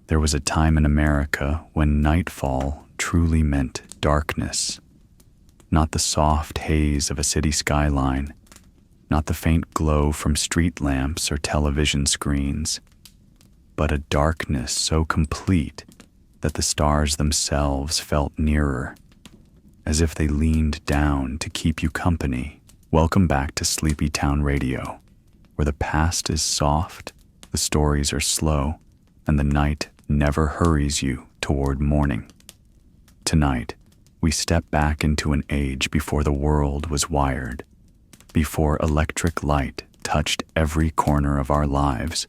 There was a time in America when nightfall truly meant darkness. Not the soft haze of a city skyline, not the faint glow from street lamps or television screens, but a darkness so complete that the stars themselves felt nearer, as if they leaned down to keep you company. Welcome back to Sleepy Town Radio, where the past is soft, the stories are slow, and the night never hurries you toward morning. Tonight, we step back into an age before the world was wired, before electric light touched every corner of our lives,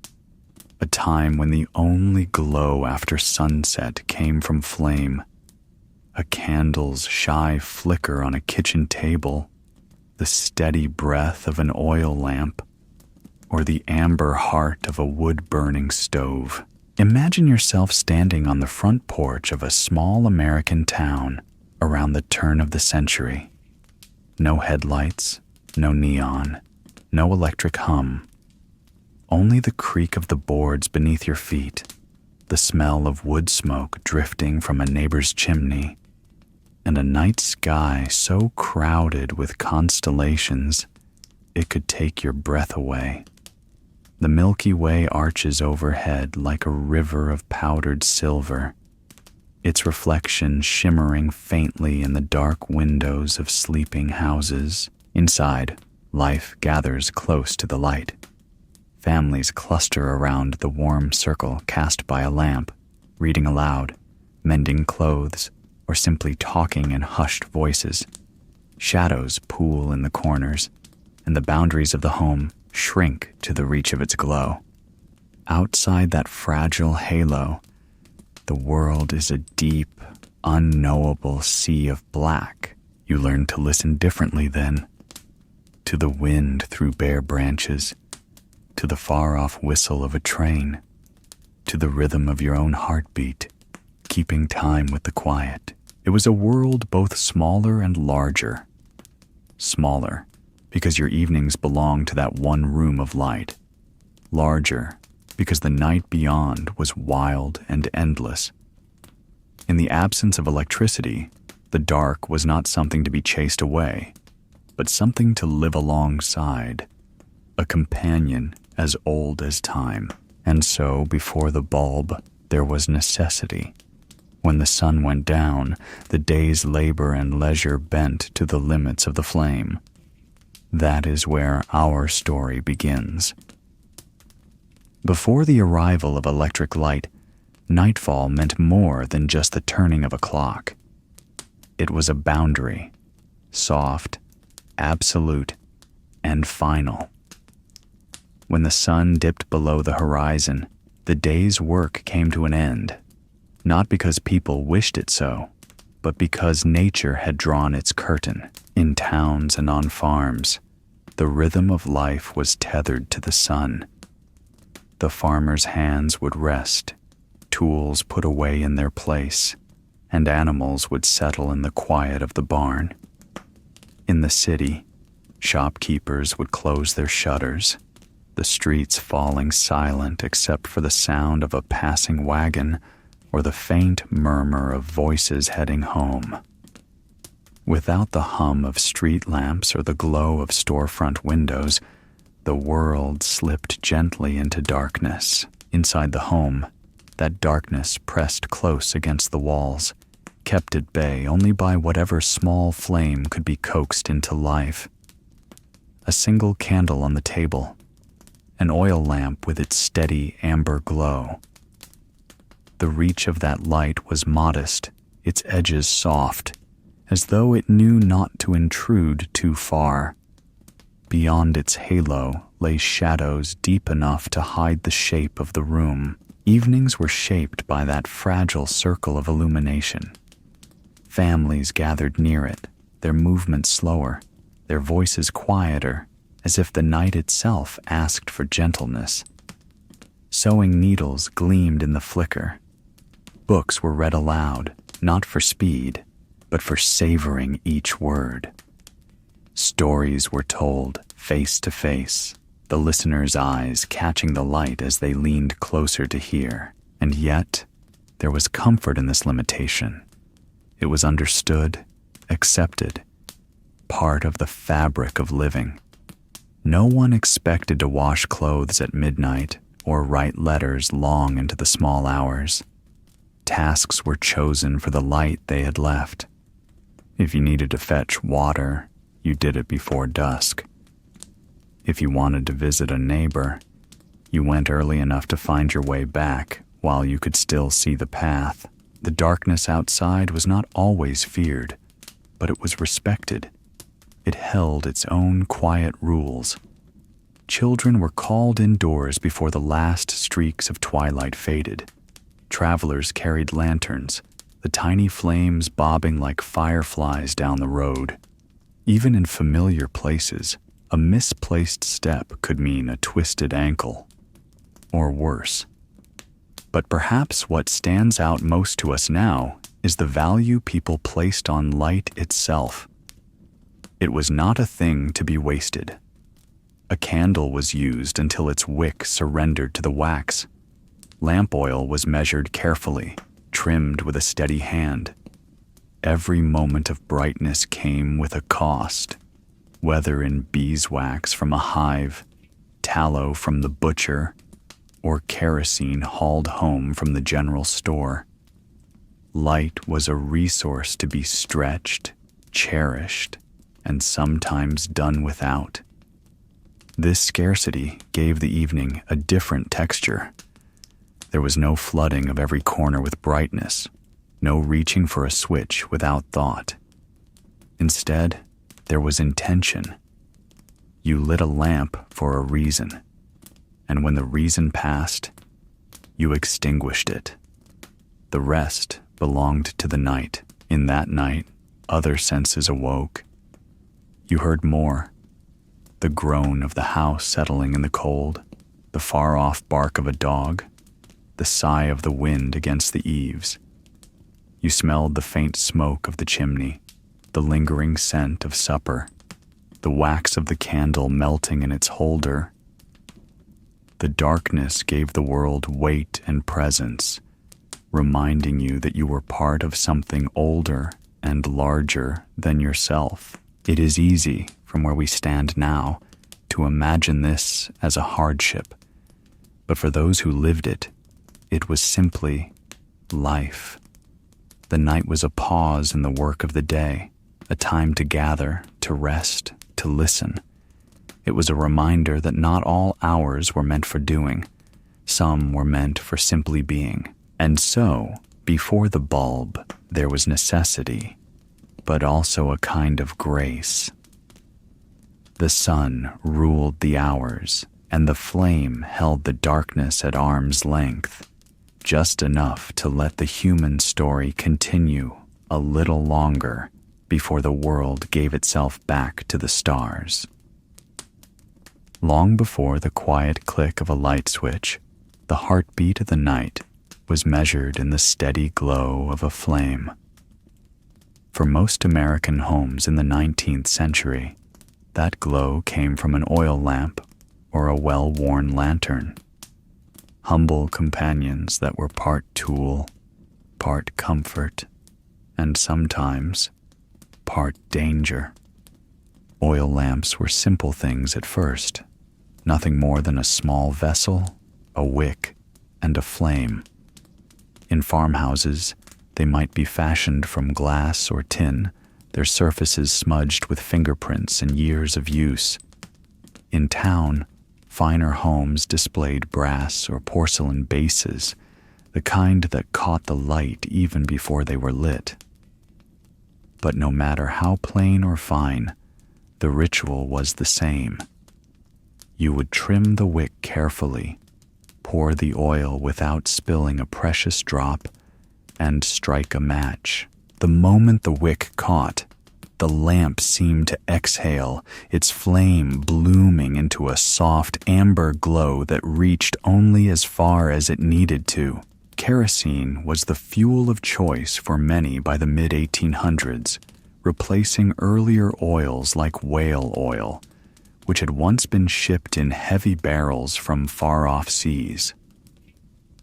a time when the only glow after sunset came from flame, a candle's shy flicker on a kitchen table, the steady breath of an oil lamp, or the amber heart of a wood-burning stove. Imagine yourself standing on the front porch of a small American town around the turn of the century. No headlights, no neon, no electric hum. Only the creak of the boards beneath your feet, the smell of wood smoke drifting from a neighbor's chimney, and a night sky so crowded with constellations it could take your breath away. The Milky Way arches overhead like a river of powdered silver, its reflection shimmering faintly in the dark windows of sleeping houses. Inside, life gathers close to the light. Families cluster around the warm circle cast by a lamp, reading aloud, mending clothes, or simply talking in hushed voices. Shadows pool in the corners, and the boundaries of the home shrink to the reach of its glow. Outside that fragile halo, the world is a deep, unknowable sea of black. You learn to listen differently then, to the wind through bare branches, to the far-off whistle of a train, to the rhythm of your own heartbeat, keeping time with the quiet. It was a world both smaller and larger. Smaller, because your evenings belonged to that one room of light. Larger, because the night beyond was wild and endless. In the absence of electricity, the dark was not something to be chased away, but something to live alongside, a companion as old as time. And so, before the bulb, there was necessity. When the sun went down, the day's labor and leisure bent to the limits of the flame. That is where our story begins. Before the arrival of electric light, nightfall meant more than just the turning of a clock. It was a boundary, soft, absolute, and final. When the sun dipped below the horizon, the day's work came to an end, not because people wished it so, but because nature had drawn its curtain. In towns and on farms, the rhythm of life was tethered to the sun. The farmer's hands would rest, tools put away in their place, and animals would settle in the quiet of the barn. In the city, shopkeepers would close their shutters, the streets falling silent except for the sound of a passing wagon or the faint murmur of voices heading home. Without the hum of street lamps or the glow of storefront windows, the world slipped gently into darkness. Inside the home, that darkness pressed close against the walls, kept at bay only by whatever small flame could be coaxed into life. A single candle on the table, an oil lamp with its steady amber glow. The reach of that light was modest, its edges soft, as though it knew not to intrude too far. Beyond its halo lay shadows deep enough to hide the shape of the room. Evenings were shaped by that fragile circle of illumination. Families gathered near it, their movements slower, their voices quieter, as if the night itself asked for gentleness. Sewing needles gleamed in the flicker. Books were read aloud, not for speed, but for savoring each word. Stories were told face to face, the listener's eyes catching the light as they leaned closer to hear. And yet, There was comfort in this limitation. It was understood, accepted, part of the fabric of living. No one expected to wash clothes at midnight or write letters long into the small hours. Tasks were chosen for the light they had left. If you needed to fetch water, you did it before dusk. If you wanted to visit a neighbor, you went early enough to find your way back while you could still see the path. The darkness outside was not always feared, but it was respected. It held its own quiet rules. Children were called indoors before the last streaks of twilight faded. Travelers carried lanterns, the tiny flames bobbing like fireflies down the road. Even in familiar places, a misplaced step could mean a twisted ankle, or worse. But perhaps what stands out most to us now is the value people placed on light itself. It was not a thing to be wasted. A candle was used until its wick surrendered to the wax. Lamp oil was measured carefully, trimmed with a steady hand. Every moment of brightness came with a cost, whether in beeswax from a hive, tallow from the butcher, or kerosene hauled home from the general store. Light was a resource to be stretched, cherished, and sometimes done without. This scarcity gave the evening a different texture. There was no flooding of every corner with brightness, no reaching for a switch without thought. Instead, there was intention. You lit a lamp for a reason, and when the reason passed, you extinguished it. The rest belonged to the night. In that night, other senses awoke. You heard more. The groan of the house settling in the cold, the far-off bark of a dog, the sigh of the wind against the eaves. You smelled the faint smoke of the chimney, the lingering scent of supper, the wax of the candle melting in its holder. The darkness gave the world weight and presence, reminding you that you were part of something older and larger than yourself. It is easy, from where we stand now, to imagine this as a hardship, but for those who lived it, it was simply life. The night was a pause in the work of the day, a time to gather, to rest, to listen. It was a reminder that not all hours were meant for doing. Some were meant for simply being. And so, before the bulb, there was necessity, but also a kind of grace. The sun ruled the hours, and the flame held the darkness at arm's length, just enough to let the human story continue a little longer before the world gave itself back to the stars. Long before the quiet click of a light switch, the heartbeat of the night was measured in the steady glow of a flame. For most American homes in the 19th century, that glow came from an oil lamp or a well-worn lantern. Humble companions that were part tool, part comfort, and sometimes part danger. Oil lamps were simple things at first, nothing more than a small vessel, a wick, and a flame. In farmhouses, they might be fashioned from glass or tin, their surfaces smudged with fingerprints and years of use. In town, finer homes displayed brass or porcelain bases, the kind that caught the light even before they were lit. But no matter how plain or fine, the ritual was the same. You would trim the wick carefully, pour the oil without spilling a precious drop, and strike a match. The moment the wick caught, the lamp seemed to exhale, its flame blooming into a soft amber glow that reached only as far as it needed to. Kerosene was the fuel of choice for many by the mid-1800s, replacing earlier oils like whale oil, which had once been shipped in heavy barrels from far-off seas.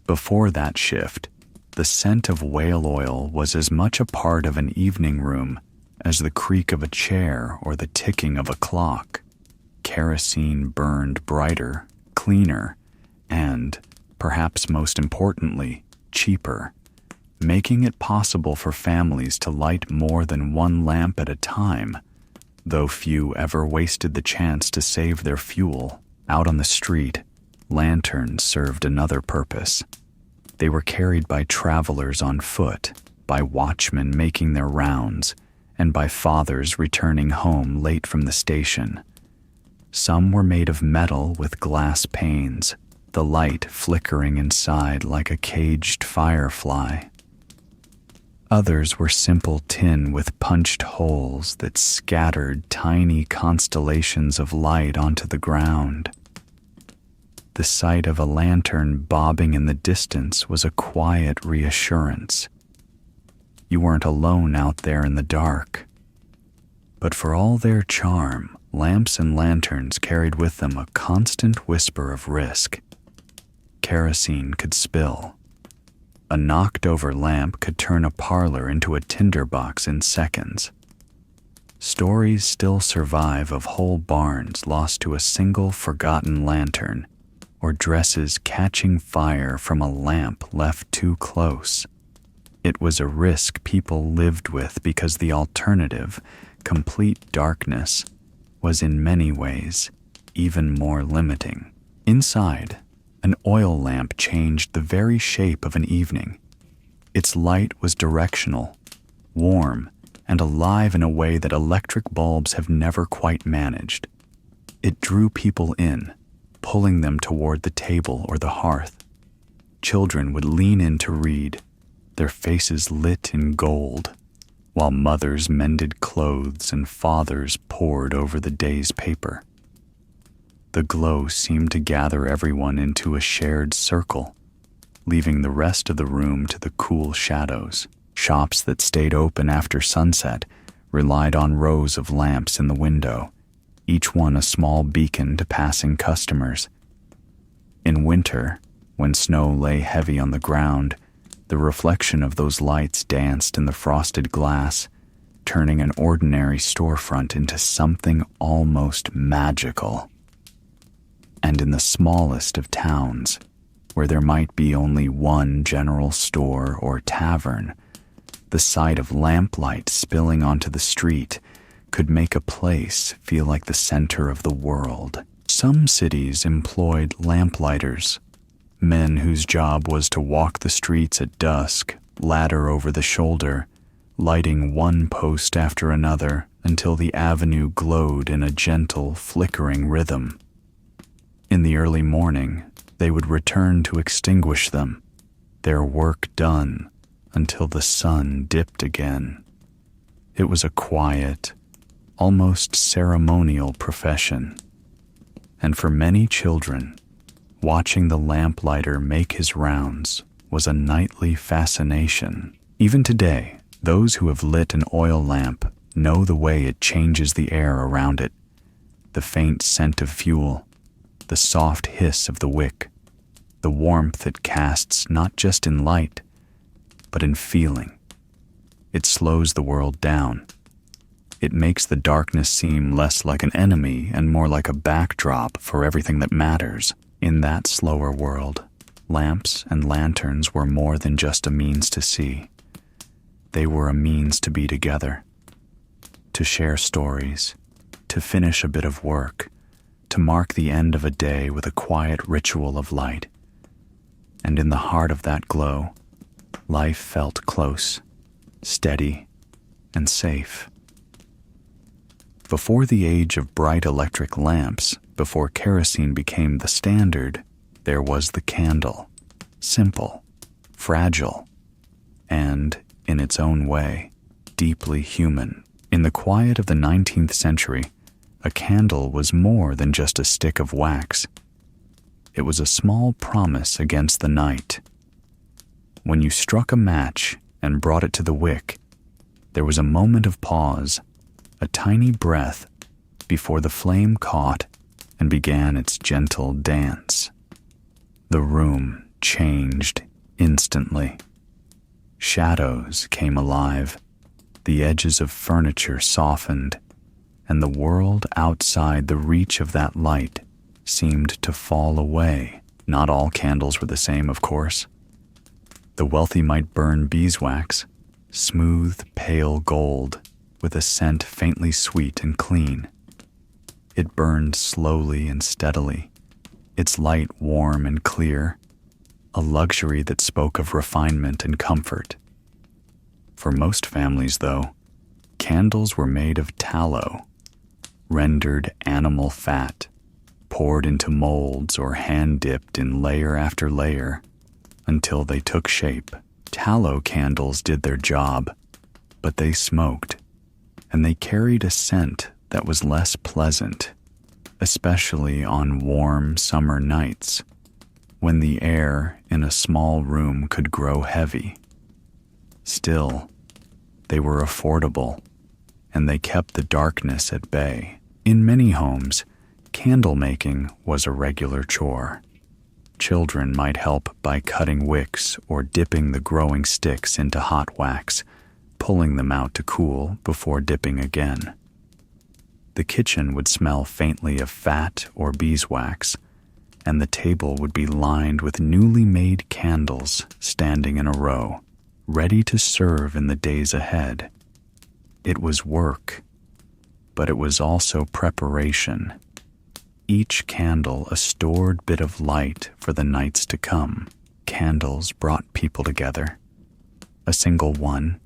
Before that shift, The scent of whale oil was as much a part of an evening room as the creak of a chair or the ticking of a clock. Kerosene burned brighter, cleaner, and, perhaps most importantly, cheaper, making it possible for families to light more than one lamp at a time, though few ever wasted the chance to save their fuel. Out on the street, lanterns served another purpose. They were carried by travelers on foot, by watchmen making their rounds, and by fathers returning home late from the station. Some were made of metal with glass panes, the light flickering inside like a caged firefly. Others were simple tin with punched holes that scattered tiny constellations of light onto the ground. The sight of a lantern bobbing in the distance was a quiet reassurance. You weren't alone out there in the dark. But for all their charm, lamps and lanterns carried with them a constant whisper of risk. Kerosene could spill. A knocked-over lamp could turn a parlor into a tinderbox in seconds. Stories still survive of whole barns lost to a single forgotten lantern, or dresses catching fire from a lamp left too close. It was a risk people lived with because the alternative, complete darkness, was in many ways even more limiting. Inside, an oil lamp changed the very shape of an evening. Its light was directional, warm, and alive in a way that electric bulbs have never quite managed. It drew people in, pulling them toward the table or the hearth. Children would lean in to read, their faces lit in gold, while mothers mended clothes and fathers pored over the day's paper. The glow seemed to gather everyone into a shared circle, leaving the rest of the room to the cool shadows. Shops that stayed open after sunset relied on rows of lamps in the window, each one a small beacon to passing customers. In winter, when snow lay heavy on the ground, the reflection of those lights danced in the frosted glass, turning an ordinary storefront into something almost magical. And in the smallest of towns, where there might be only one general store or tavern, the sight of lamplight spilling onto the street could make a place feel like the center of the world. Some cities employed lamplighters, men whose job was to walk the streets at dusk, ladder over the shoulder, lighting one post after another until the avenue glowed in a gentle, flickering rhythm. In the early morning, they would return to extinguish them, their work done until the sun dipped again. It was a quiet, almost ceremonial profession. And for many children, watching the lamplighter make his rounds was a nightly fascination. Even today, those who have lit an oil lamp know the way it changes the air around it. The faint scent of fuel, the soft hiss of the wick, the warmth it casts not just in light, but in feeling. It slows the world down. It makes the darkness seem less like an enemy and more like a backdrop for everything that matters. In that slower world, lamps and lanterns were more than just a means to see. They were a means to be together, to share stories, to finish a bit of work, to mark the end of a day with a quiet ritual of light. And in the heart of that glow, life felt close, steady, and safe. Before the age of bright electric lamps, before kerosene became the standard, there was the candle, simple, fragile, and, in its own way, deeply human. In the quiet of the 19th century, a candle was more than just a stick of wax. It was a small promise against the night. When you struck a match and brought it to the wick, there was a moment of pause, a tiny breath, before the flame caught and began its gentle dance. The room changed instantly. Shadows came alive, the edges of furniture softened, and the world outside the reach of that light seemed to fall away. Not all candles were the same, of course. The wealthy might burn beeswax, smooth, pale gold, with a scent faintly sweet and clean. It burned slowly and steadily, its light warm and clear, a luxury that spoke of refinement and comfort. For most families, though, candles were made of tallow, rendered animal fat, poured into molds or hand-dipped in layer after layer until they took shape. Tallow candles did their job, but they smoked, and they carried a scent that was less pleasant, especially on warm summer nights, when the air in a small room could grow heavy. Still, they were affordable, and they kept the darkness at bay. In many homes, candle making was a regular chore. Children might help by cutting wicks or dipping the growing sticks into hot wax, pulling them out to cool before dipping again. The kitchen would smell faintly of fat or beeswax, and the table would be lined with newly made candles standing in a row, ready to serve in the days ahead. It was work, but it was also preparation. Each candle a stored bit of light for the nights to come. Candles brought people together. A single one,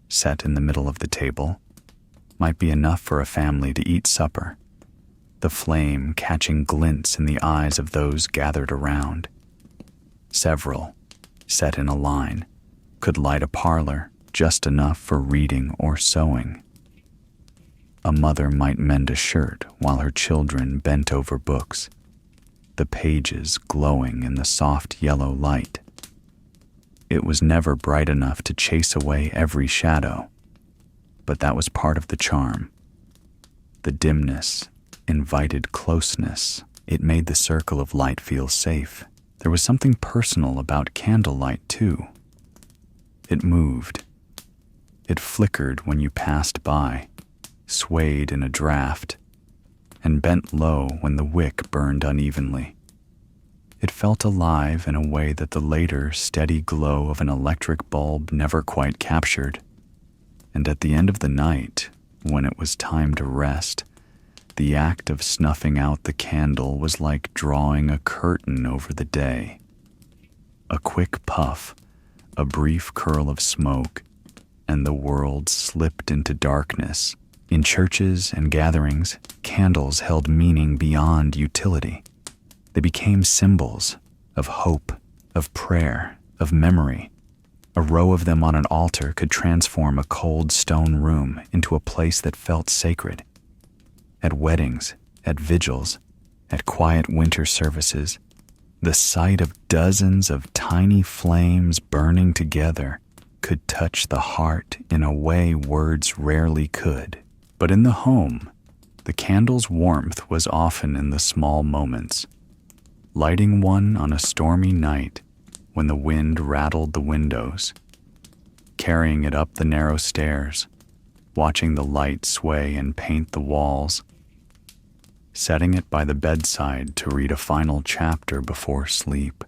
set in the middle of the table, might be enough for a family to eat supper, the flame catching glints in the eyes of those gathered around. Several, set in a line, could light a parlor, just enough for reading or sewing. A mother might mend a shirt while her children bent over books, the pages glowing in the soft yellow light. It was never bright enough to chase away every shadow, but that was part of the charm. The dimness invited closeness. It made the circle of light feel safe. There was something personal about candlelight, too. It moved. It flickered when you passed by, swayed in a draft, and bent low when the wick burned unevenly. It felt alive in a way that the later, steady glow of an electric bulb never quite captured. And at the end of the night, when it was time to rest, the act of snuffing out the candle was like drawing a curtain over the day. A quick puff, a brief curl of smoke, and the world slipped into darkness. In churches and gatherings, candles held meaning beyond utility. They became symbols of hope, of prayer, of memory. A row of them on an altar could transform a cold stone room into a place that felt sacred. At weddings, at vigils, at quiet winter services, the sight of dozens of tiny flames burning together could touch the heart in a way words rarely could. But in the home, the candle's warmth was often in the small moments. Lighting one on a stormy night when the wind rattled the windows, carrying it up the narrow stairs, watching the light sway and paint the walls, setting it by the bedside to read a final chapter before sleep,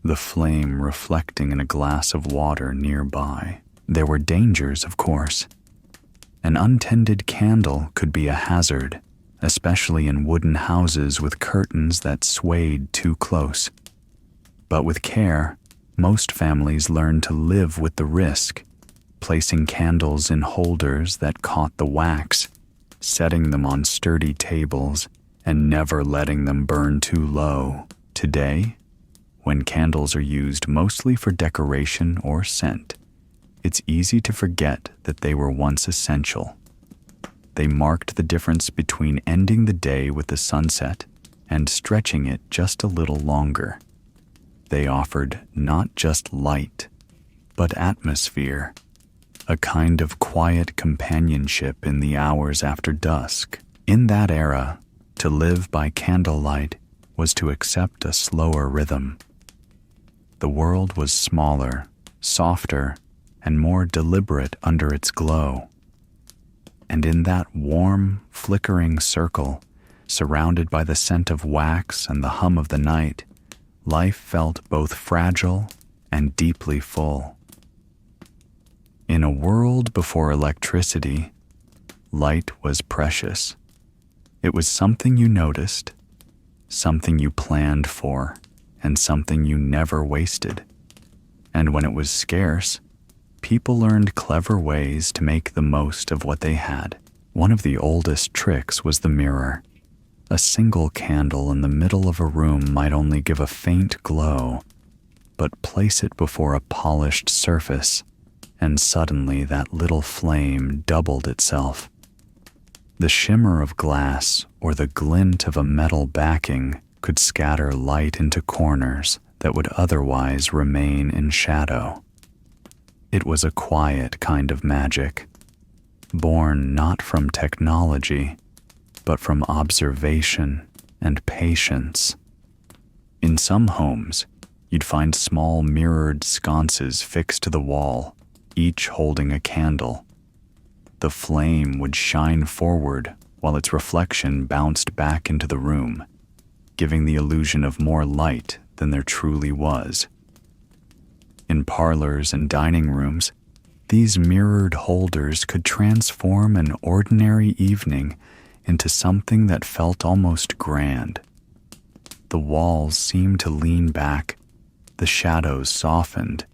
the flame reflecting in a glass of water nearby. There were dangers, of course. An untended candle could be a hazard, especially in wooden houses with curtains that swayed too close. But with care, most families learned to live with the risk, placing candles in holders that caught the wax, setting them on sturdy tables, and never letting them burn too low. Today, when candles are used mostly for decoration or scent, it's easy to forget that they were once essential. They marked the difference between ending the day with the sunset and stretching it just a little longer. They offered not just light, but atmosphere, a kind of quiet companionship in the hours after dusk. In that era, to live by candlelight was to accept a slower rhythm. The world was smaller, softer, and more deliberate under its glow. And in that warm, flickering circle, surrounded by the scent of wax and the hum of the night, life felt both fragile and deeply full. In a world before electricity, light was precious. It was something you noticed, something you planned for, and something you never wasted. And when it was scarce, people learned clever ways to make the most of what they had. One of the oldest tricks was the mirror. A single candle in the middle of a room might only give a faint glow, but place it before a polished surface, and suddenly that little flame doubled itself. The shimmer of glass or the glint of a metal backing could scatter light into corners that would otherwise remain in shadow. It was a quiet kind of magic, born not from technology, but from observation and patience. In some homes, you'd find small mirrored sconces fixed to the wall, each holding a candle. The flame would shine forward while its reflection bounced back into the room, giving the illusion of more light than there truly was. In parlors and dining rooms, these mirrored holders could transform an ordinary evening into something that felt almost grand. The walls seemed to lean back, the shadows softened,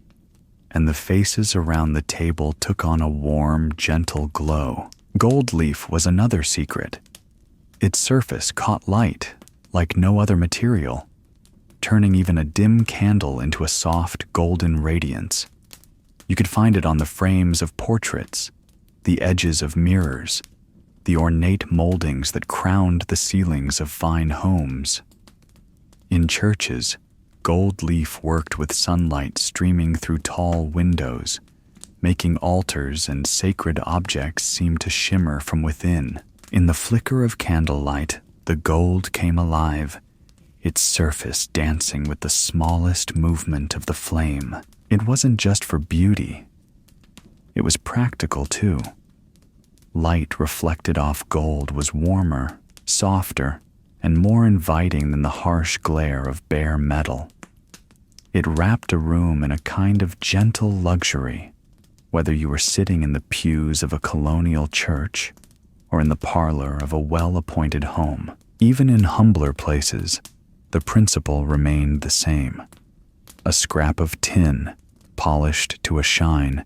and the faces around the table took on a warm, gentle glow. Gold leaf was another secret. Its surface caught light like no other material, turning even a dim candle into a soft, golden radiance. You could find it on the frames of portraits, the edges of mirrors, the ornate moldings that crowned the ceilings of fine homes. In churches, gold leaf worked with sunlight streaming through tall windows, making altars and sacred objects seem to shimmer from within. In the flicker of candlelight, the gold came alive, its surface dancing with the smallest movement of the flame. It wasn't just for beauty. It was practical too. Light reflected off gold was warmer, softer, and more inviting than the harsh glare of bare metal. It wrapped a room in a kind of gentle luxury, whether you were sitting in the pews of a colonial church or in the parlor of a well-appointed home. Even in humbler places, the principle remained the same. A scrap of tin, polished to a shine,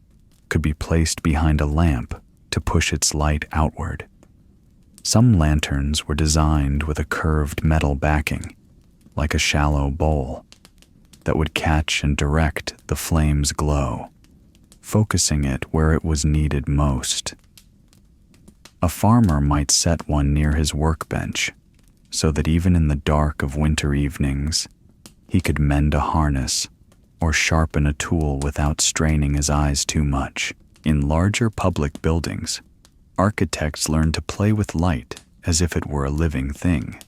could be placed behind a lamp to push its light outward. Some lanterns were designed with a curved metal backing, like a shallow bowl, that would catch and direct the flame's glow, focusing it where it was needed most. A farmer might set one near his workbench, so that even in the dark of winter evenings, he could mend a harness or sharpen a tool without straining his eyes too much. In larger public buildings, architects learned to play with light as if it were a living thing.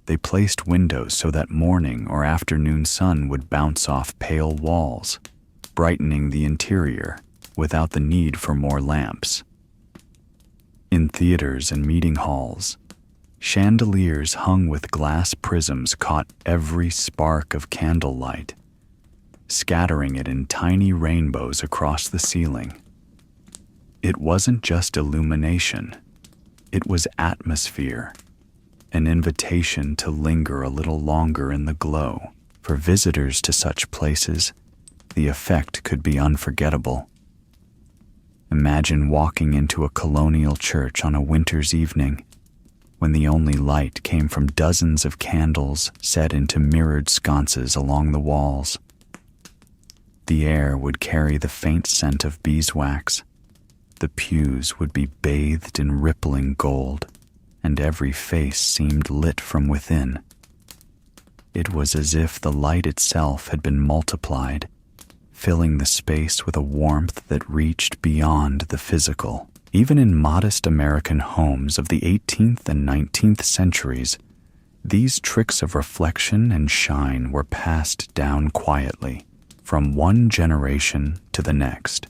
They placed windows so that morning or afternoon sun would bounce off pale walls, brightening the interior without the need for more lamps. In theaters and meeting halls, chandeliers hung with glass prisms caught every spark of candlelight, scattering it in tiny rainbows across the ceiling. It wasn't just illumination, it was atmosphere, an invitation to linger a little longer in the glow. For visitors to such places, the effect could be unforgettable. Imagine walking into a colonial church on a winter's evening, when the only light came from dozens of candles set into mirrored sconces along the walls. The air would carry the faint scent of beeswax. The pews would be bathed in rippling gold, and every face seemed lit from within. It was as if the light itself had been multiplied, filling the space with a warmth that reached beyond the physical. Even in modest American homes of the 18th and 19th centuries, these tricks of reflection and shine were passed down quietly. from one generation to the next.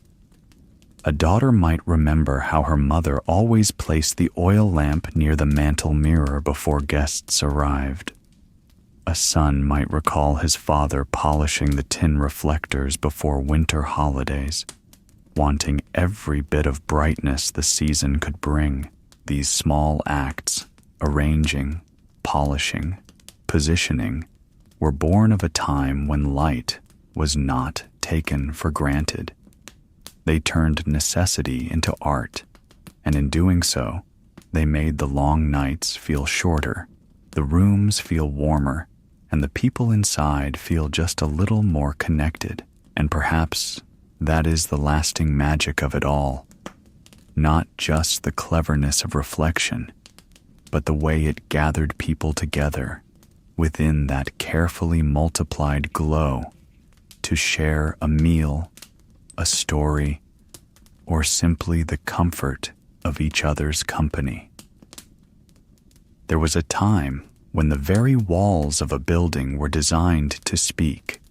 A daughter might remember how her mother always placed the oil lamp near the mantel mirror before guests arrived. A son might recall his father polishing the tin reflectors before winter holidays, wanting every bit of brightness the season could bring. These small acts, arranging, polishing, positioning, were born of a time when light was not taken for granted. They turned necessity into art, and in doing so, they made the long nights feel shorter, the rooms feel warmer, and the people inside feel just a little more connected. And perhaps that is the lasting magic of it all. Not just the cleverness of reflection, but the way it gathered people together within that carefully multiplied glow to share a meal, a story, or simply the comfort of each other's company. There was a time when the very walls of a building were designed to speak.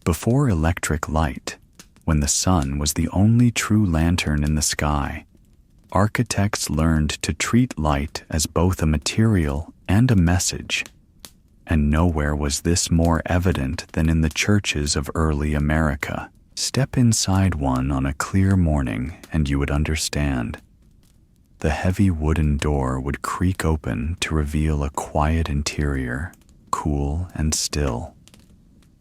Before electric light, when the sun was the only true lantern in the sky, architects learned to treat light as both a material and a message. And nowhere was this more evident than in the churches of early America. Step inside one on a clear morning and you would understand. The heavy wooden door would creak open to reveal a quiet interior, cool and still.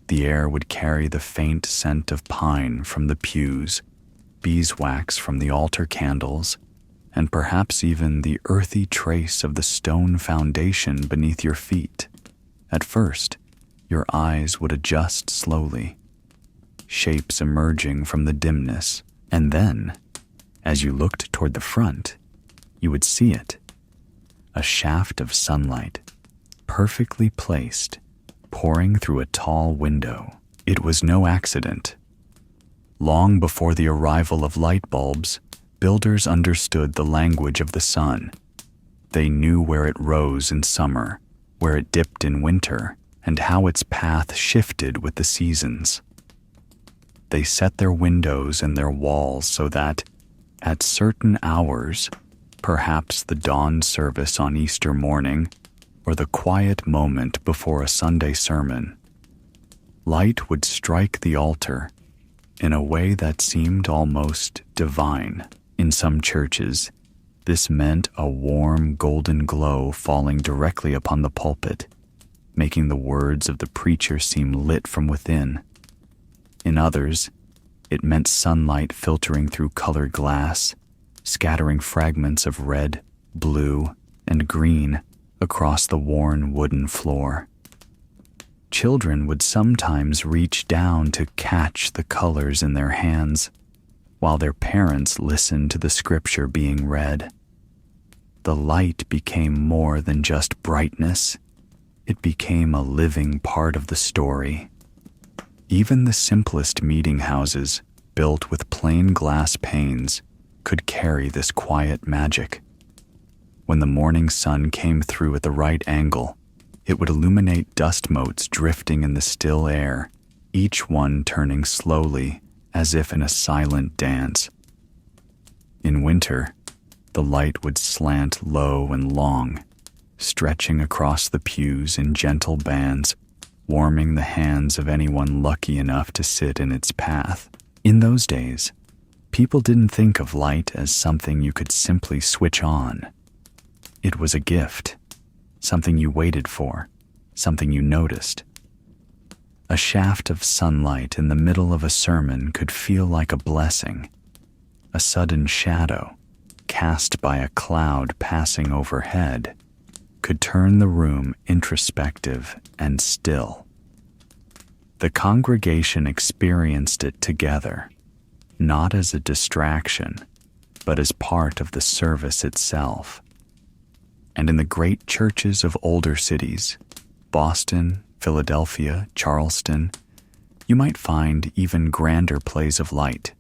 The air would carry the faint scent of pine from the pews, beeswax from the altar candles, and perhaps even the earthy trace of the stone foundation beneath your feet. At first, your eyes would adjust slowly, shapes emerging from the dimness, and then, as you looked toward the front, you would see it, a shaft of sunlight, perfectly placed, pouring through a tall window. It was no accident. Long before the arrival of light bulbs, builders understood the language of the sun. They knew where it rose in summer, where it dipped in winter, and how its path shifted with the seasons. They set their windows and their walls so that, at certain hours, perhaps the dawn service on Easter morning, or the quiet moment before a Sunday sermon, light would strike the altar in a way that seemed almost divine. In some churches, this meant a warm golden glow falling directly upon the pulpit, making the words of the preacher seem lit from within. In others, it meant sunlight filtering through colored glass, scattering fragments of red, blue, and green across the worn wooden floor. Children would sometimes reach down to catch the colors in their hands, while their parents listened to the scripture being read. The light became more than just brightness. It became a living part of the story. Even the simplest meeting houses, built with plain glass panes, could carry this quiet magic. When the morning sun came through at the right angle, it would illuminate dust motes drifting in the still air, each one turning slowly as if in a silent dance. In winter, the light would slant low and long, stretching across the pews in gentle bands, warming the hands of anyone lucky enough to sit in its path. In those days, people didn't think of light as something you could simply switch on. It was a gift, something you waited for, something you noticed. A shaft of sunlight in the middle of a sermon could feel like a blessing. A sudden shadow, cast by a cloud passing overhead, could turn the room introspective and still. The congregation experienced it together, not as a distraction, but as part of the service itself. And in the great churches of older cities, Boston, Philadelphia, Charleston, you might find even grander plays of light.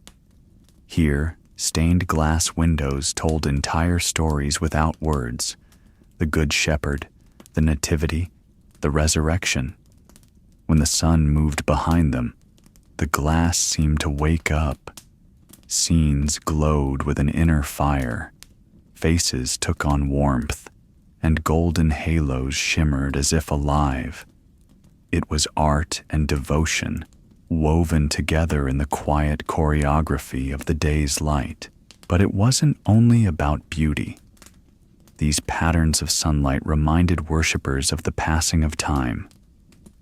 Here, stained glass windows told entire stories without words: the Good Shepherd, the Nativity, the Resurrection. When the sun moved behind them, The glass seemed to wake up. Scenes glowed with an inner fire. Faces took on warmth, and golden halos shimmered as if alive. It was art and devotion, woven together in the quiet choreography of the day's light. But it wasn't only about beauty. These patterns of sunlight reminded worshippers of the passing of time,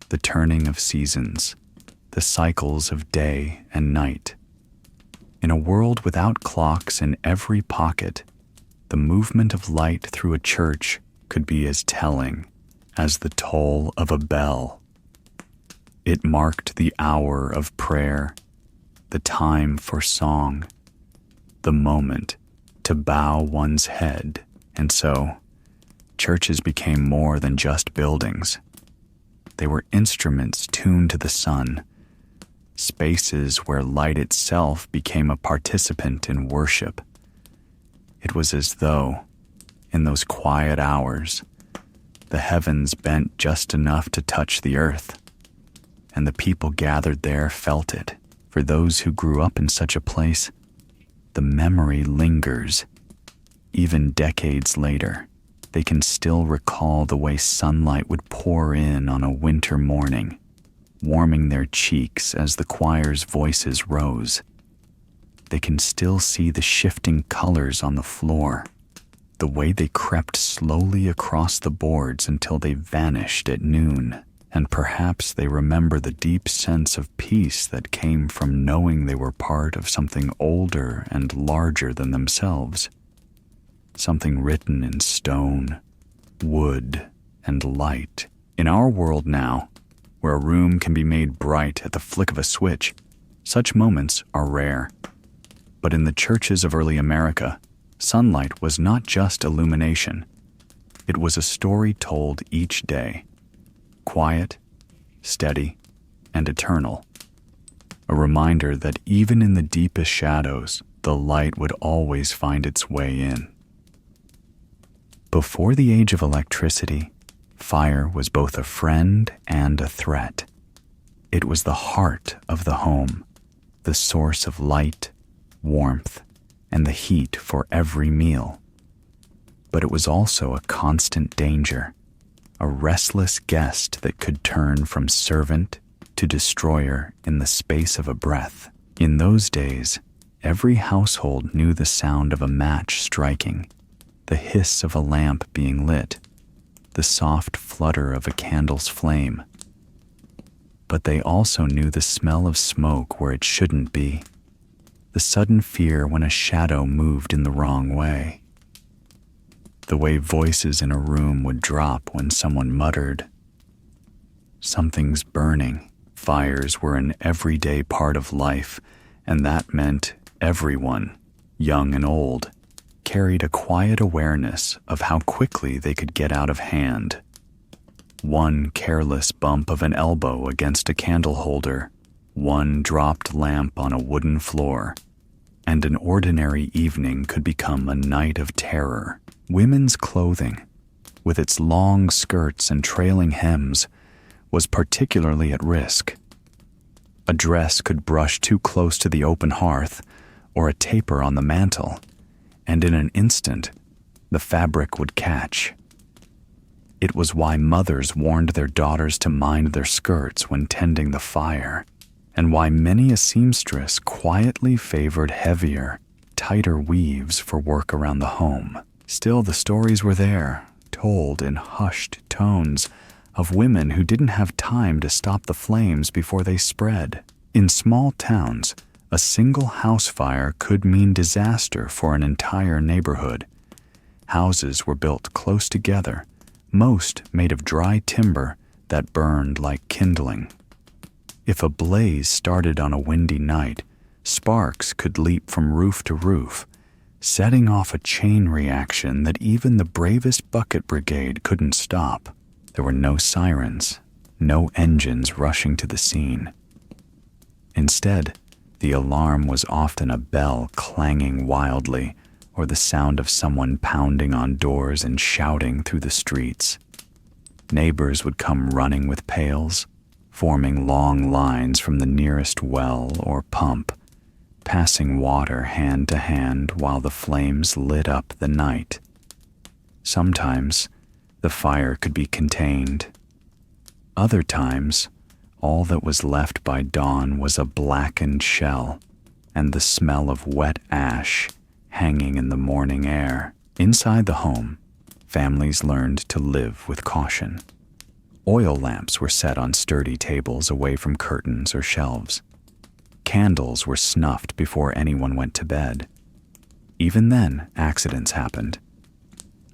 the turning of seasons, the cycles of day and night. In a world without clocks in every pocket, the movement of light through a church could be as telling as the toll of a bell. It marked the hour of prayer, the time for song, the moment to bow one's head. And so, churches became more than just buildings. They were instruments tuned to the sun, spaces where light itself became a participant in worship. It was as though, in those quiet hours, the heavens bent just enough to touch the earth, and the people gathered there felt it. For those who grew up in such a place, the memory lingers. Even decades later, they can still recall the way sunlight would pour in on a winter morning, warming their cheeks as the choir's voices rose. They can still see the shifting colors on the floor, the way they crept slowly across the boards until they vanished at noon. And perhaps they remember the deep sense of peace that came from knowing they were part of something older and larger than themselves. Something written in stone, wood, and light. In our world now, where a room can be made bright at the flick of a switch, such moments are rare. But in the churches of early America, sunlight was not just illumination. It was a story told each day. Quiet, steady, and eternal. A reminder that even in the deepest shadows, the light would always find its way in. Before the age of electricity, fire was both a friend and a threat. It was the heart of the home, the source of light, warmth, and the heat for every meal. But it was also a constant danger. A restless guest that could turn from servant to destroyer in the space of a breath. In those days, every household knew the sound of a match striking, the hiss of a lamp being lit, the soft flutter of a candle's flame. But they also knew the smell of smoke where it shouldn't be, the sudden fear when a shadow moved in the wrong way. The way voices in a room would drop when someone muttered, "Something's burning." Fires were an everyday part of life, and that meant everyone, young and old, carried a quiet awareness of how quickly they could get out of hand. One careless bump of an elbow against a candle holder, one dropped lamp on a wooden floor, and an ordinary evening could become a night of terror. Women's clothing, with its long skirts and trailing hems, was particularly at risk. A dress could brush too close to the open hearth or a taper on the mantel, and in an instant, the fabric would catch. It was why mothers warned their daughters to mind their skirts when tending the fire, and why many a seamstress quietly favored heavier, tighter weaves for work around the home. Still, the stories were there, told in hushed tones, of women who didn't have time to stop the flames before they spread. In small towns, a single house fire could mean disaster for an entire neighborhood. Houses were built close together, most made of dry timber that burned like kindling. If a blaze started on a windy night, sparks could leap from roof to roof, setting off a chain reaction that even the bravest bucket brigade couldn't stop. There were no sirens, no engines rushing to the scene. Instead, the alarm was often a bell clanging wildly, or the sound of someone pounding on doors and shouting through the streets. Neighbors would come running with pails, forming long lines from the nearest well or pump, passing water hand to hand while the flames lit up the night. Sometimes, the fire could be contained. Other times, all that was left by dawn was a blackened shell and the smell of wet ash hanging in the morning air. Inside the home, families learned to live with caution. Oil lamps were set on sturdy tables away from curtains or shelves. Candles were snuffed before anyone went to bed. Even then, accidents happened.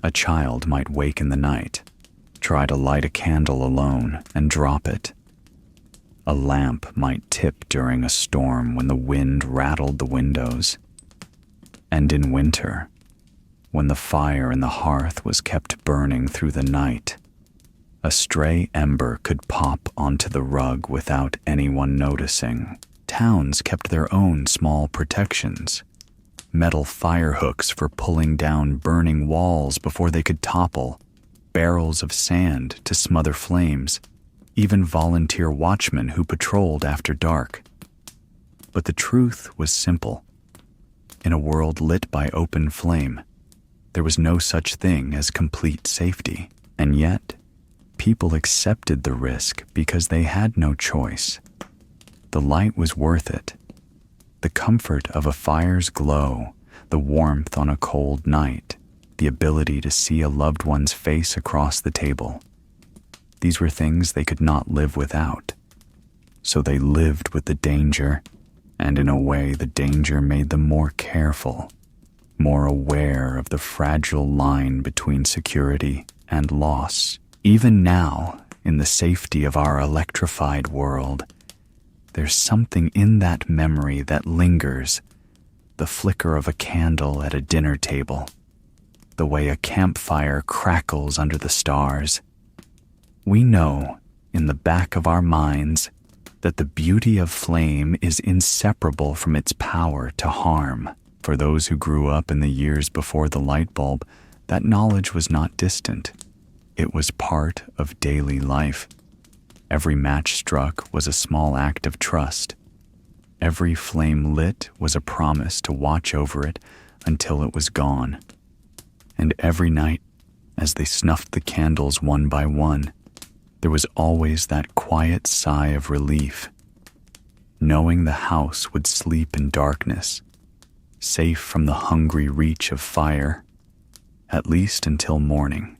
A child might wake in the night, try to light a candle alone, and drop it. A lamp might tip during a storm when the wind rattled the windows. And in winter, when the fire in the hearth was kept burning through the night, a stray ember could pop onto the rug without anyone noticing. Towns kept their own small protections. Metal fire hooks for pulling down burning walls before they could topple, barrels of sand to smother flames, even volunteer watchmen who patrolled after dark. But the truth was simple. In a world lit by open flame, there was no such thing as complete safety, and yet, people accepted the risk because they had no choice. The light was worth it. The comfort of a fire's glow, the warmth on a cold night, the ability to see a loved one's face across the table. These were things they could not live without. So they lived with the danger, and in a way the danger made them more careful, more aware of the fragile line between security and loss. Even now, in the safety of our electrified world, there's something in that memory that lingers, the flicker of a candle at a dinner table, the way a campfire crackles under the stars. We know, in the back of our minds, that the beauty of flame is inseparable from its power to harm. For those who grew up in the years before the light bulb, that knowledge was not distant. It was part of daily life. Every match struck was a small act of trust. Every flame lit was a promise to watch over it until it was gone. And every night, as they snuffed the candles one by one, there was always that quiet sigh of relief, knowing the house would sleep in darkness, safe from the hungry reach of fire, at least until morning.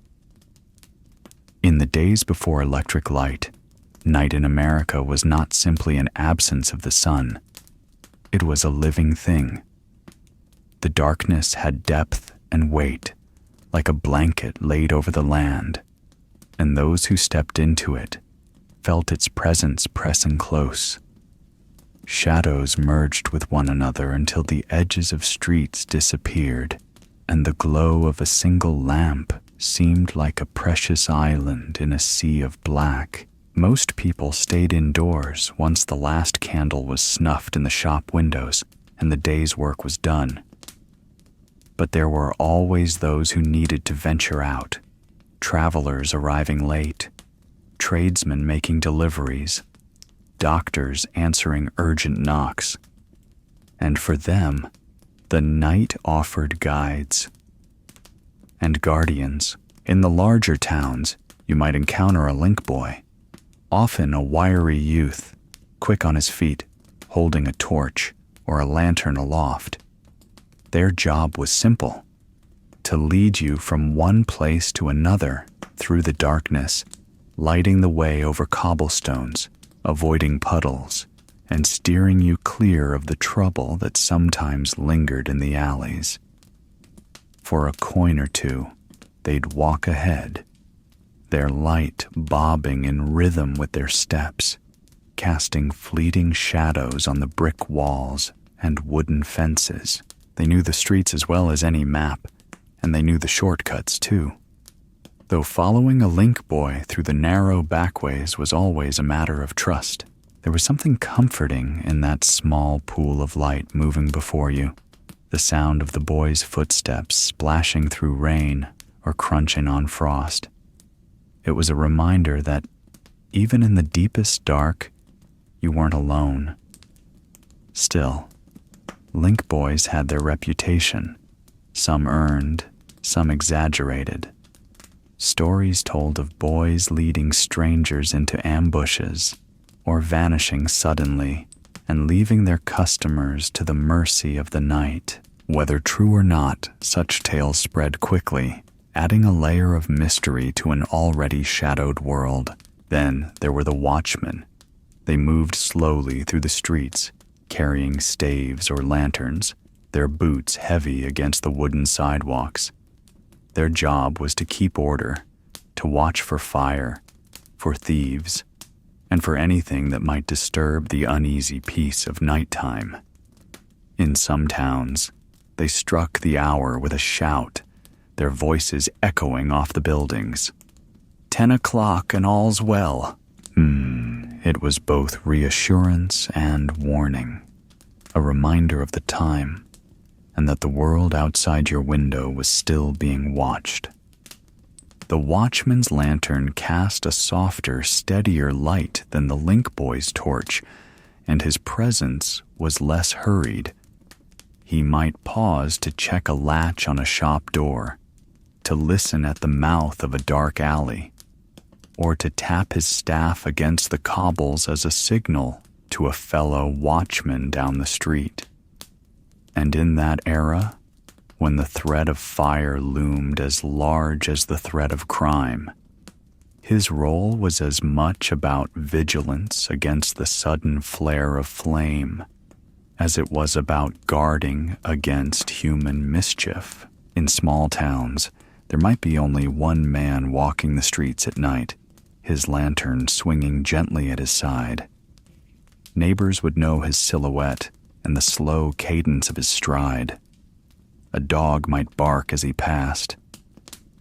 In the days before electric light, night in America was not simply an absence of the sun. It was a living thing. The darkness had depth and weight, like a blanket laid over the land, and those who stepped into it felt its presence pressing close. Shadows merged with one another until the edges of streets disappeared, and the glow of a single lamp seemed like a precious island in a sea of black. Most people stayed indoors once the last candle was snuffed in the shop windows and the day's work was done. But there were always those who needed to venture out, travelers arriving late, tradesmen making deliveries, doctors answering urgent knocks. And for them, the night offered guides and guardians. In the larger towns, you might encounter a link boy, often a wiry youth, quick on his feet, holding a torch or a lantern aloft. Their job was simple: to lead you from one place to another through the darkness, lighting the way over cobblestones, avoiding puddles, and steering you clear of the trouble that sometimes lingered in the alleys. For a coin or two, they'd walk ahead, their light bobbing in rhythm with their steps, casting fleeting shadows on the brick walls and wooden fences. They knew the streets as well as any map, and they knew the shortcuts too. Though following a link boy through the narrow backways was always a matter of trust, there was something comforting in that small pool of light moving before you, the sound of the boy's footsteps splashing through rain or crunching on frost. It was a reminder that, Even in the deepest dark, you weren't alone. Still, link boys had their reputation, some earned, some exaggerated. Stories told of boys leading strangers into ambushes or vanishing suddenly and leaving their customers to the mercy of the night. Whether true or not, such tales spread quickly, adding a layer of mystery to an already shadowed world. Then there were the Watchmen. They moved slowly through the streets, carrying staves or lanterns, their boots heavy against the wooden sidewalks. Their job was to keep order, to watch for fire, for thieves, and for anything that might disturb the uneasy peace of nighttime. In some towns, they struck the hour with a shout, their voices echoing off the buildings. 10 o'clock and all's well. It was both reassurance and warning, a reminder of the time, and that the world outside your window was still being watched. The watchman's lantern cast a softer, steadier light than the link boy's torch, and his presence was less hurried. He might pause to check a latch on a shop door, to listen at the mouth of a dark alley, or to tap his staff against the cobbles as a signal to a fellow watchman down the street. And in that era, when the threat of fire loomed as large as the threat of crime, his role was as much about vigilance against the sudden flare of flame as it was about guarding against human mischief. In small towns, there might be only one man walking the streets at night, his lantern swinging gently at his side. Neighbors would know his silhouette and the slow cadence of his stride. A dog might bark as he passed.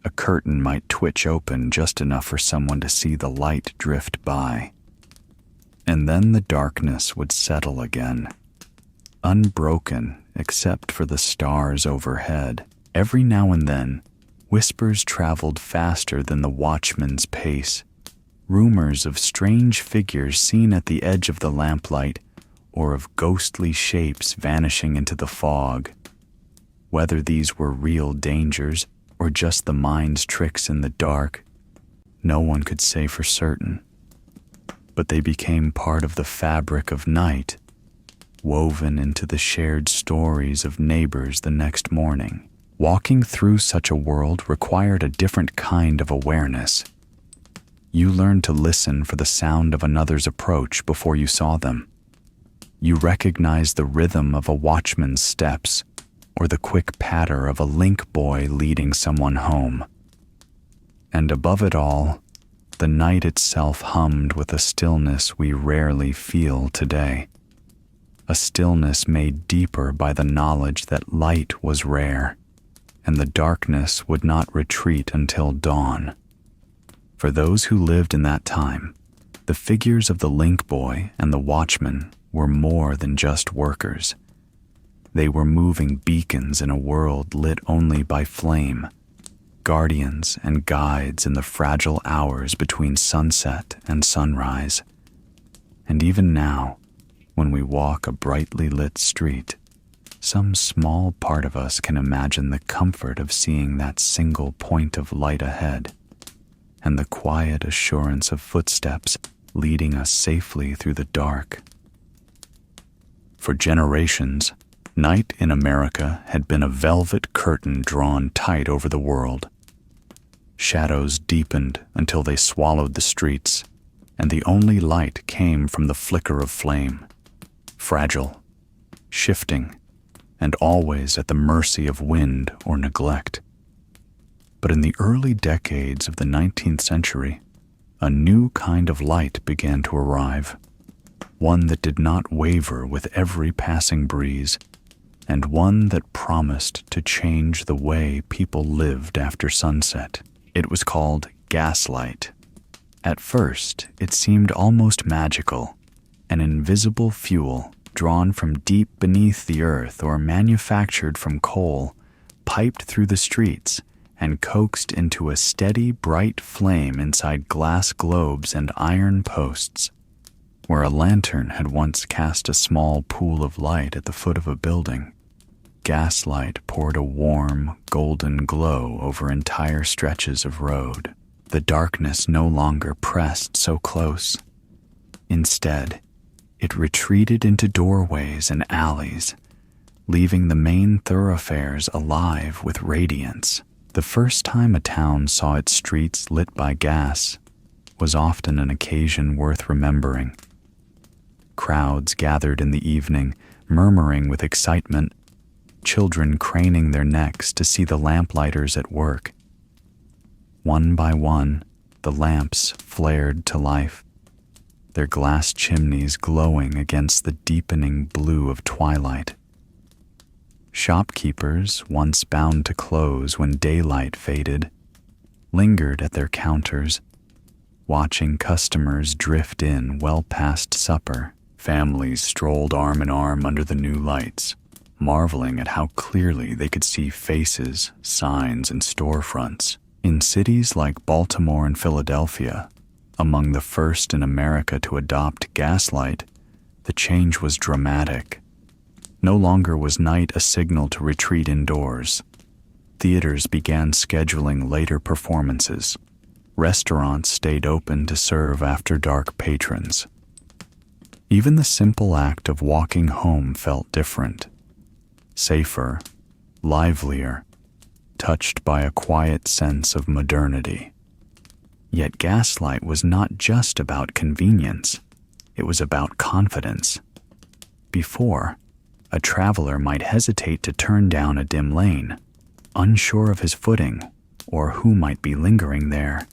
A curtain might twitch open just enough for someone to see the light drift by. And then the darkness would settle again, unbroken except for the stars overhead. Every now and then, whispers traveled faster than the watchman's pace, rumors of strange figures seen at the edge of the lamplight or of ghostly shapes vanishing into the fog. Whether these were real dangers or just the mind's tricks in the dark, no one could say for certain. But they became part of the fabric of night, woven into the shared stories of neighbors the next morning. Walking through such a world required a different kind of awareness. You learned to listen for the sound of another's approach before you saw them. You recognized the rhythm of a watchman's steps or the quick patter of a link boy leading someone home. And above it all, the night itself hummed with a stillness we rarely feel today. A stillness made deeper by the knowledge that light was rare, and the darkness would not retreat until dawn. For those who lived in that time, the figures of the link boy and the watchman were more than just workers. They were moving beacons in a world lit only by flame, guardians and guides in the fragile hours between sunset and sunrise. And even now, when we walk a brightly lit street, some small part of us can imagine the comfort of seeing that single point of light ahead, and the quiet assurance of footsteps leading us safely through the dark. For generations, night in America had been a velvet curtain drawn tight over the world. Shadows deepened until they swallowed the streets, and the only light came from the flicker of flame, fragile, shifting, and always at the mercy of wind or neglect. But in the early decades of the 19th century, a new kind of light began to arrive, one that did not waver with every passing breeze, and one that promised to change the way people lived after sunset. It was called gaslight. At first, it seemed almost magical, an invisible fuel drawn from deep beneath the earth or manufactured from coal, piped through the streets and coaxed into a steady, bright flame inside glass globes and iron posts. Where a lantern had once cast a small pool of light at the foot of a building, gaslight poured a warm, golden glow over entire stretches of road. The darkness no longer pressed so close. Instead, it retreated into doorways and alleys, leaving the main thoroughfares alive with radiance. The first time a town saw its streets lit by gas was often an occasion worth remembering. Crowds gathered in the evening, murmuring with excitement, children craning their necks to see the lamplighters at work. One by one, the lamps flared to life, their glass chimneys glowing against the deepening blue of twilight. Shopkeepers, once bound to close when daylight faded, lingered at their counters, watching customers drift in well past supper. Families strolled arm in arm under the new lights, marveling at how clearly they could see faces, signs, and storefronts. In cities like Baltimore and Philadelphia, among the first in America to adopt gaslight, the change was dramatic. No longer was night a signal to retreat indoors. Theaters began scheduling later performances. Restaurants stayed open to serve after-dark patrons. Even the simple act of walking home felt different, safer, livelier, touched by a quiet sense of modernity. Yet gaslight was not just about convenience, it was about confidence. Before, a traveler might hesitate to turn down a dim lane, unsure of his footing or who might be lingering there.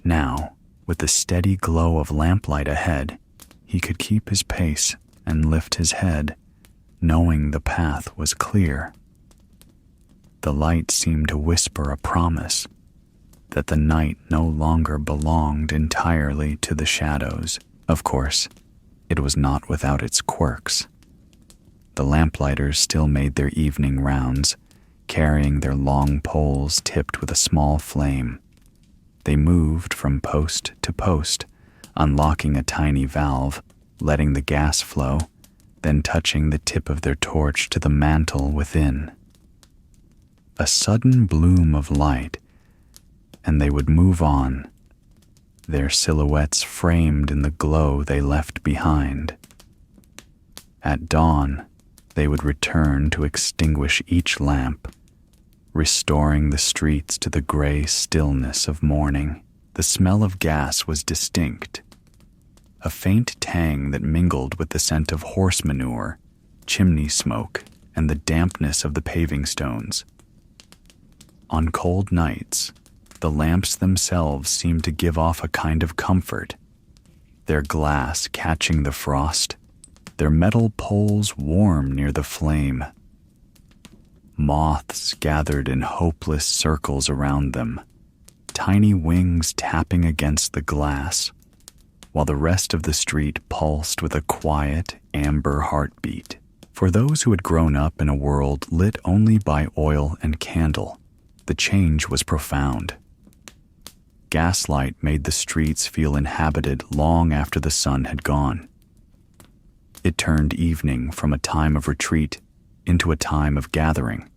Now, with the steady glow of lamplight ahead, he could keep his pace and lift his head, knowing the path was clear. The light seemed to whisper a promise that the night no longer belonged entirely to the shadows. Of course, it was not without its quirks. The lamplighters still made their evening rounds, carrying their long poles tipped with a small flame. They moved from post to post, unlocking a tiny valve, letting the gas flow, then touching the tip of their torch to the mantle within. A sudden bloom of light, and they would move on, their silhouettes framed in the glow they left behind. At dawn, they would return to extinguish each lamp, restoring the streets to the gray stillness of morning. The smell of gas was distinct, a faint tang that mingled with the scent of horse manure, chimney smoke, and the dampness of the paving stones. On cold nights, the lamps themselves seemed to give off a kind of comfort, their glass catching the frost, their metal poles warm near the flame. Moths gathered in hopeless circles around them, tiny wings tapping against the glass, while the rest of the street pulsed with a quiet, amber heartbeat. For those who had grown up in a world lit only by oil and candle, the change was profound. Gaslight made the streets feel inhabited long after the sun had gone. It turned evening from a time of retreat into a time of gathering,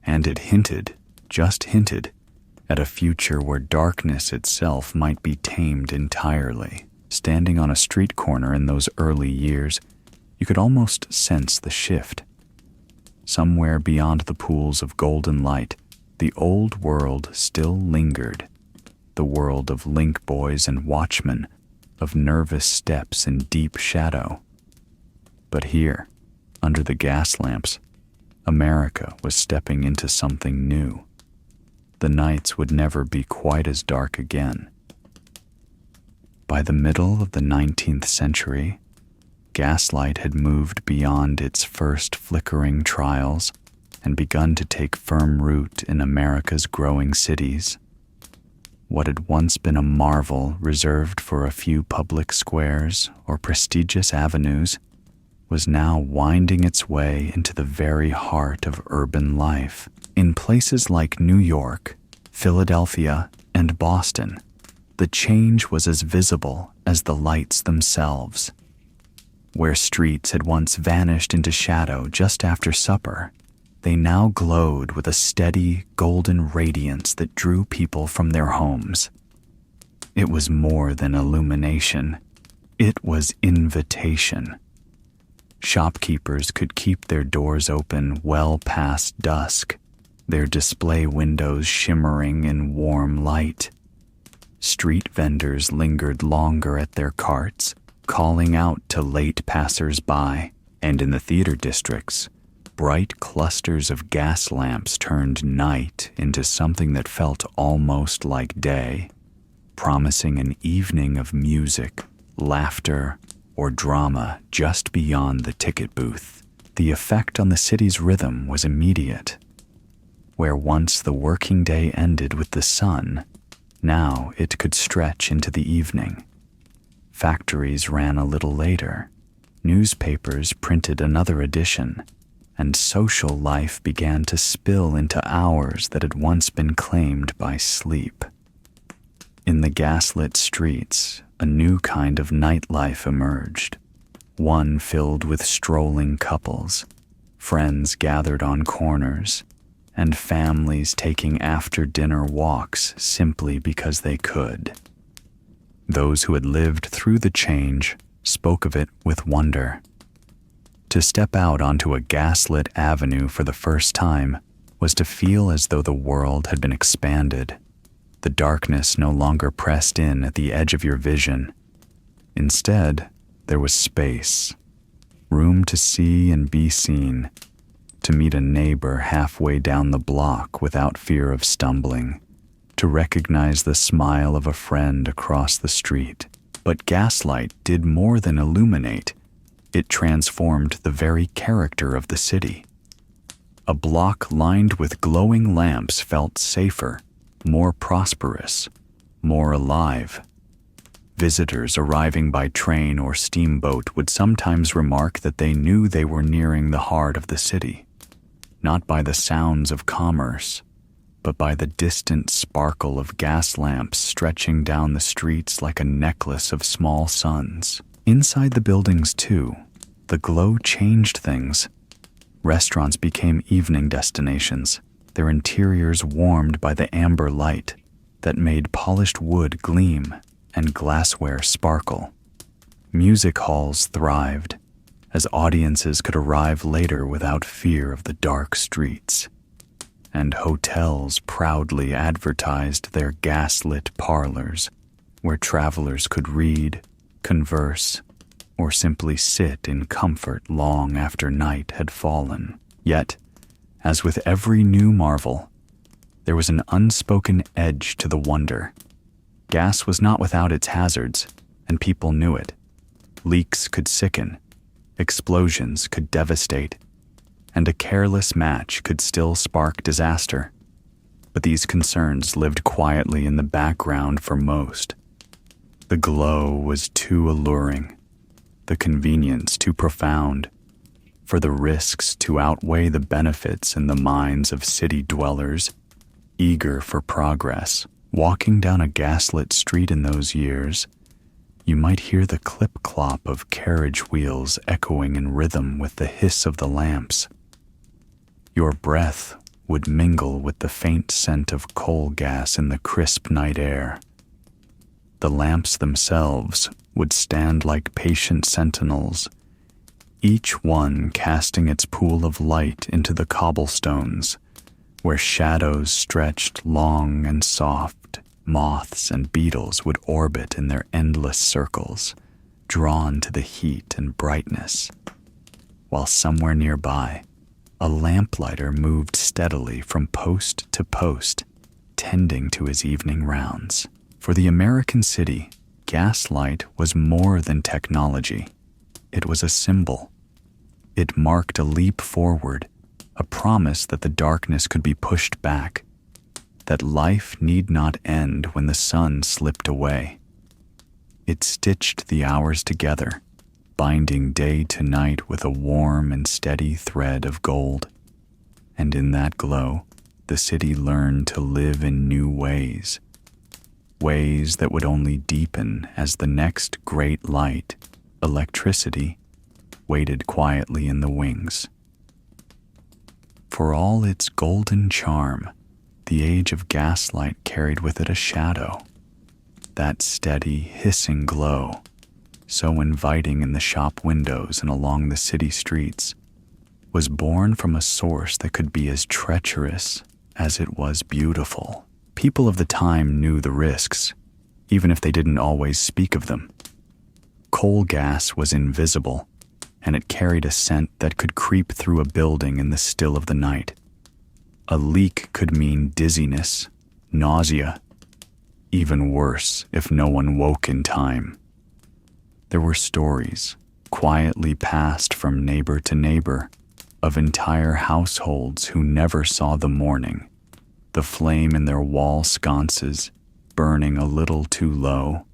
and it hinted, just hinted, at a future where darkness itself might be tamed entirely. Standing on a street corner in those early years, you could almost sense the shift. Somewhere beyond the pools of golden light, the old world still lingered, the world of link boys and watchmen, of nervous steps in deep shadow. But here, under the gas lamps, America was stepping into something new. The nights would never be quite as dark again. By the middle of the 19th century, gaslight had moved beyond its first flickering trials and begun to take firm root in America's growing cities. What had once been a marvel reserved for a few public squares or prestigious avenues was now winding its way into the very heart of urban life. In places like New York, Philadelphia, and Boston, the change was as visible as the lights themselves. Where streets had once vanished into shadow just after supper, they now glowed with a steady, golden radiance that drew people from their homes. It was more than illumination. It was invitation. Shopkeepers could keep their doors open well past dusk, their display windows shimmering in warm light. Street vendors lingered longer at their carts, calling out to late passers-by, and in the theater districts, bright clusters of gas lamps turned night into something that felt almost like day, promising an evening of music, laughter, or drama just beyond the ticket booth. The effect on the city's rhythm was immediate. Where once the working day ended with the sun, now it could stretch into the evening. Factories ran a little later, newspapers printed another edition, and social life began to spill into hours that had once been claimed by sleep. In the gaslit streets, a new kind of nightlife emerged, one filled with strolling couples, friends gathered on corners, and families taking after-dinner walks simply because they could. Those who had lived through the change spoke of it with wonder. To step out onto a gaslit avenue for the first time was to feel as though the world had been expanded. The darkness no longer pressed in at the edge of your vision. Instead, there was space, room to see and be seen, to meet a neighbor halfway down the block without fear of stumbling, to recognize the smile of a friend across the street. But gaslight did more than illuminate. It transformed the very character of the city. A block lined with glowing lamps felt safer, more prosperous, more alive. Visitors arriving by train or steamboat would sometimes remark that they knew they were nearing the heart of the city, not by the sounds of commerce, but by the distant sparkle of gas lamps stretching down the streets like a necklace of small suns. Inside the buildings, too, the glow changed things. Restaurants became evening destinations, their interiors warmed by the amber light that made polished wood gleam and glassware sparkle. Music halls thrived, as audiences could arrive later without fear of the dark streets. And hotels proudly advertised their gaslit parlors, where travelers could read, converse, or simply sit in comfort long after night had fallen. Yet, as with every new marvel, there was an unspoken edge to the wonder. Gas was not without its hazards, and people knew it. Leaks could sicken, explosions could devastate, and a careless match could still spark disaster. But these concerns lived quietly in the background for most. The glow was too alluring, the convenience too profound, for the risks to outweigh the benefits in the minds of city dwellers eager for progress. Walking down a gaslit street in those years, you might hear the clip-clop of carriage wheels echoing in rhythm with the hiss of the lamps. Your breath would mingle with the faint scent of coal gas in the crisp night air. The lamps themselves would stand like patient sentinels, each one casting its pool of light into the cobblestones, where shadows stretched long and soft. Moths and beetles would orbit in their endless circles, drawn to the heat and brightness, while somewhere nearby, a lamplighter moved steadily from post to post, tending to his evening rounds. For the American city, gaslight was more than technology. It was a symbol. It marked a leap forward, a promise that the darkness could be pushed back, that life need not end when the sun slipped away. It stitched the hours together, binding day to night with a warm and steady thread of gold. And in that glow, the city learned to live in new ways, ways that would only deepen as the next great light, electricity, waited quietly in the wings. For all its golden charm, the age of gaslight carried with it a shadow. That steady, hissing glow, so inviting in the shop windows and along the city streets, was born from a source that could be as treacherous as it was beautiful. People of the time knew the risks, even if they didn't always speak of them. Coal gas was invisible, and it carried a scent that could creep through a building in the still of the night. A leak could mean dizziness, nausea, even worse if no one woke in time. There were stories, quietly passed from neighbor to neighbor, of entire households who never saw the morning, the flame in their wall sconces burning a little too low,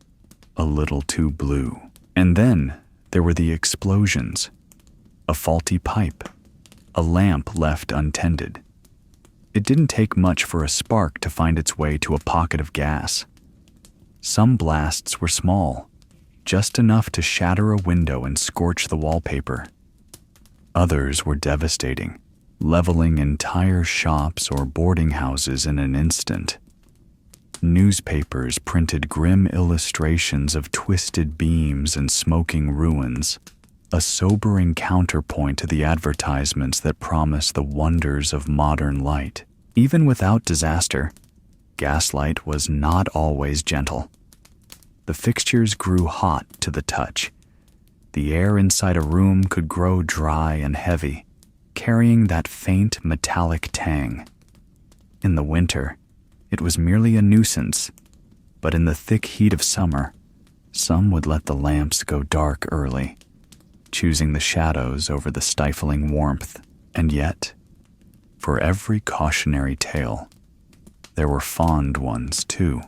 a little too blue. And then there were the explosions, a faulty pipe, a lamp left untended. It didn't take much for a spark to find its way to a pocket of gas. Some blasts were small, just enough to shatter a window and scorch the wallpaper. Others were devastating, leveling entire shops or boarding houses in an instant. Newspapers printed grim illustrations of twisted beams and smoking ruins, a sobering counterpoint to the advertisements that promise the wonders of modern light. Even without disaster, gaslight was not always gentle. The fixtures grew hot to the touch. The air inside a room could grow dry and heavy, carrying that faint metallic tang. In the winter, it was merely a nuisance, but in the thick heat of summer, some would let the lamps go dark early, choosing the shadows over the stifling warmth. And yet, for every cautionary tale, there were fond ones too.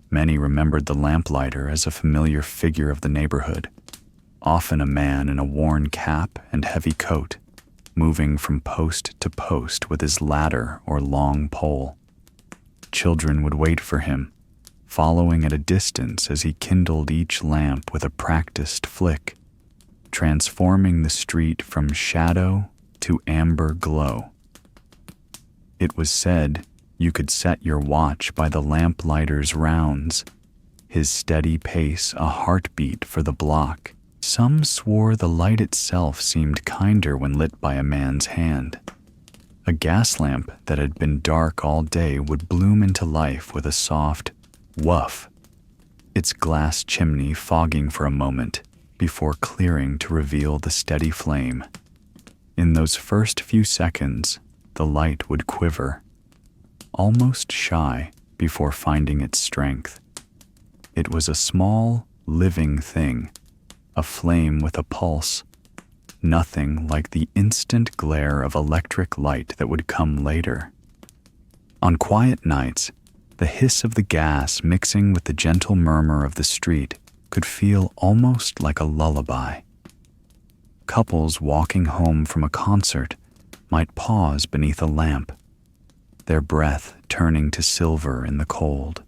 Many remembered the lamplighter as a familiar figure of the neighborhood, often a man in a worn cap and heavy coat, moving from post to post with his ladder or long pole. Children would wait for him, following at a distance as he kindled each lamp with a practiced flick, transforming the street from shadow to amber glow. It was said you could set your watch by the lamplighter's rounds, his steady pace a heartbeat for the block. Some swore the light itself seemed kinder when lit by a man's hand. A gas lamp that had been dark all day would bloom into life with a soft woof, its glass chimney fogging for a moment before clearing to reveal the steady flame. In those first few seconds, the light would quiver, almost shy before finding its strength. It was a small, living thing, a flame with a pulse, nothing like the instant glare of electric light that would come later. On quiet nights, the hiss of the gas mixing with the gentle murmur of the street could feel almost like a lullaby. Couples walking home from a concert might pause beneath a lamp, their breath turning to silver in the cold.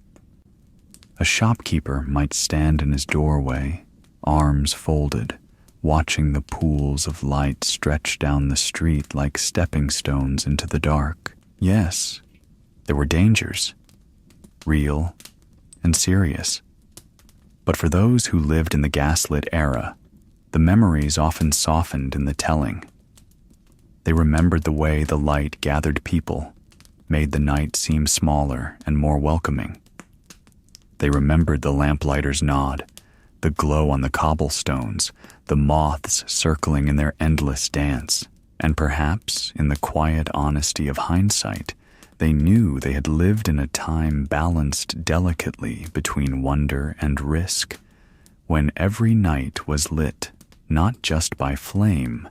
A shopkeeper might stand in his doorway, arms folded, watching the pools of light stretch down the street like stepping stones into the dark. Yes, there were dangers, real and serious. But for those who lived in the gaslit era, the memories often softened in the telling. They remembered the way the light gathered people, made the night seem smaller and more welcoming. They remembered the lamplighter's nod, the glow on the cobblestones, the moths circling in their endless dance, and perhaps, in the quiet honesty of hindsight, they knew they had lived in a time balanced delicately between wonder and risk, when every night was lit not just by flame,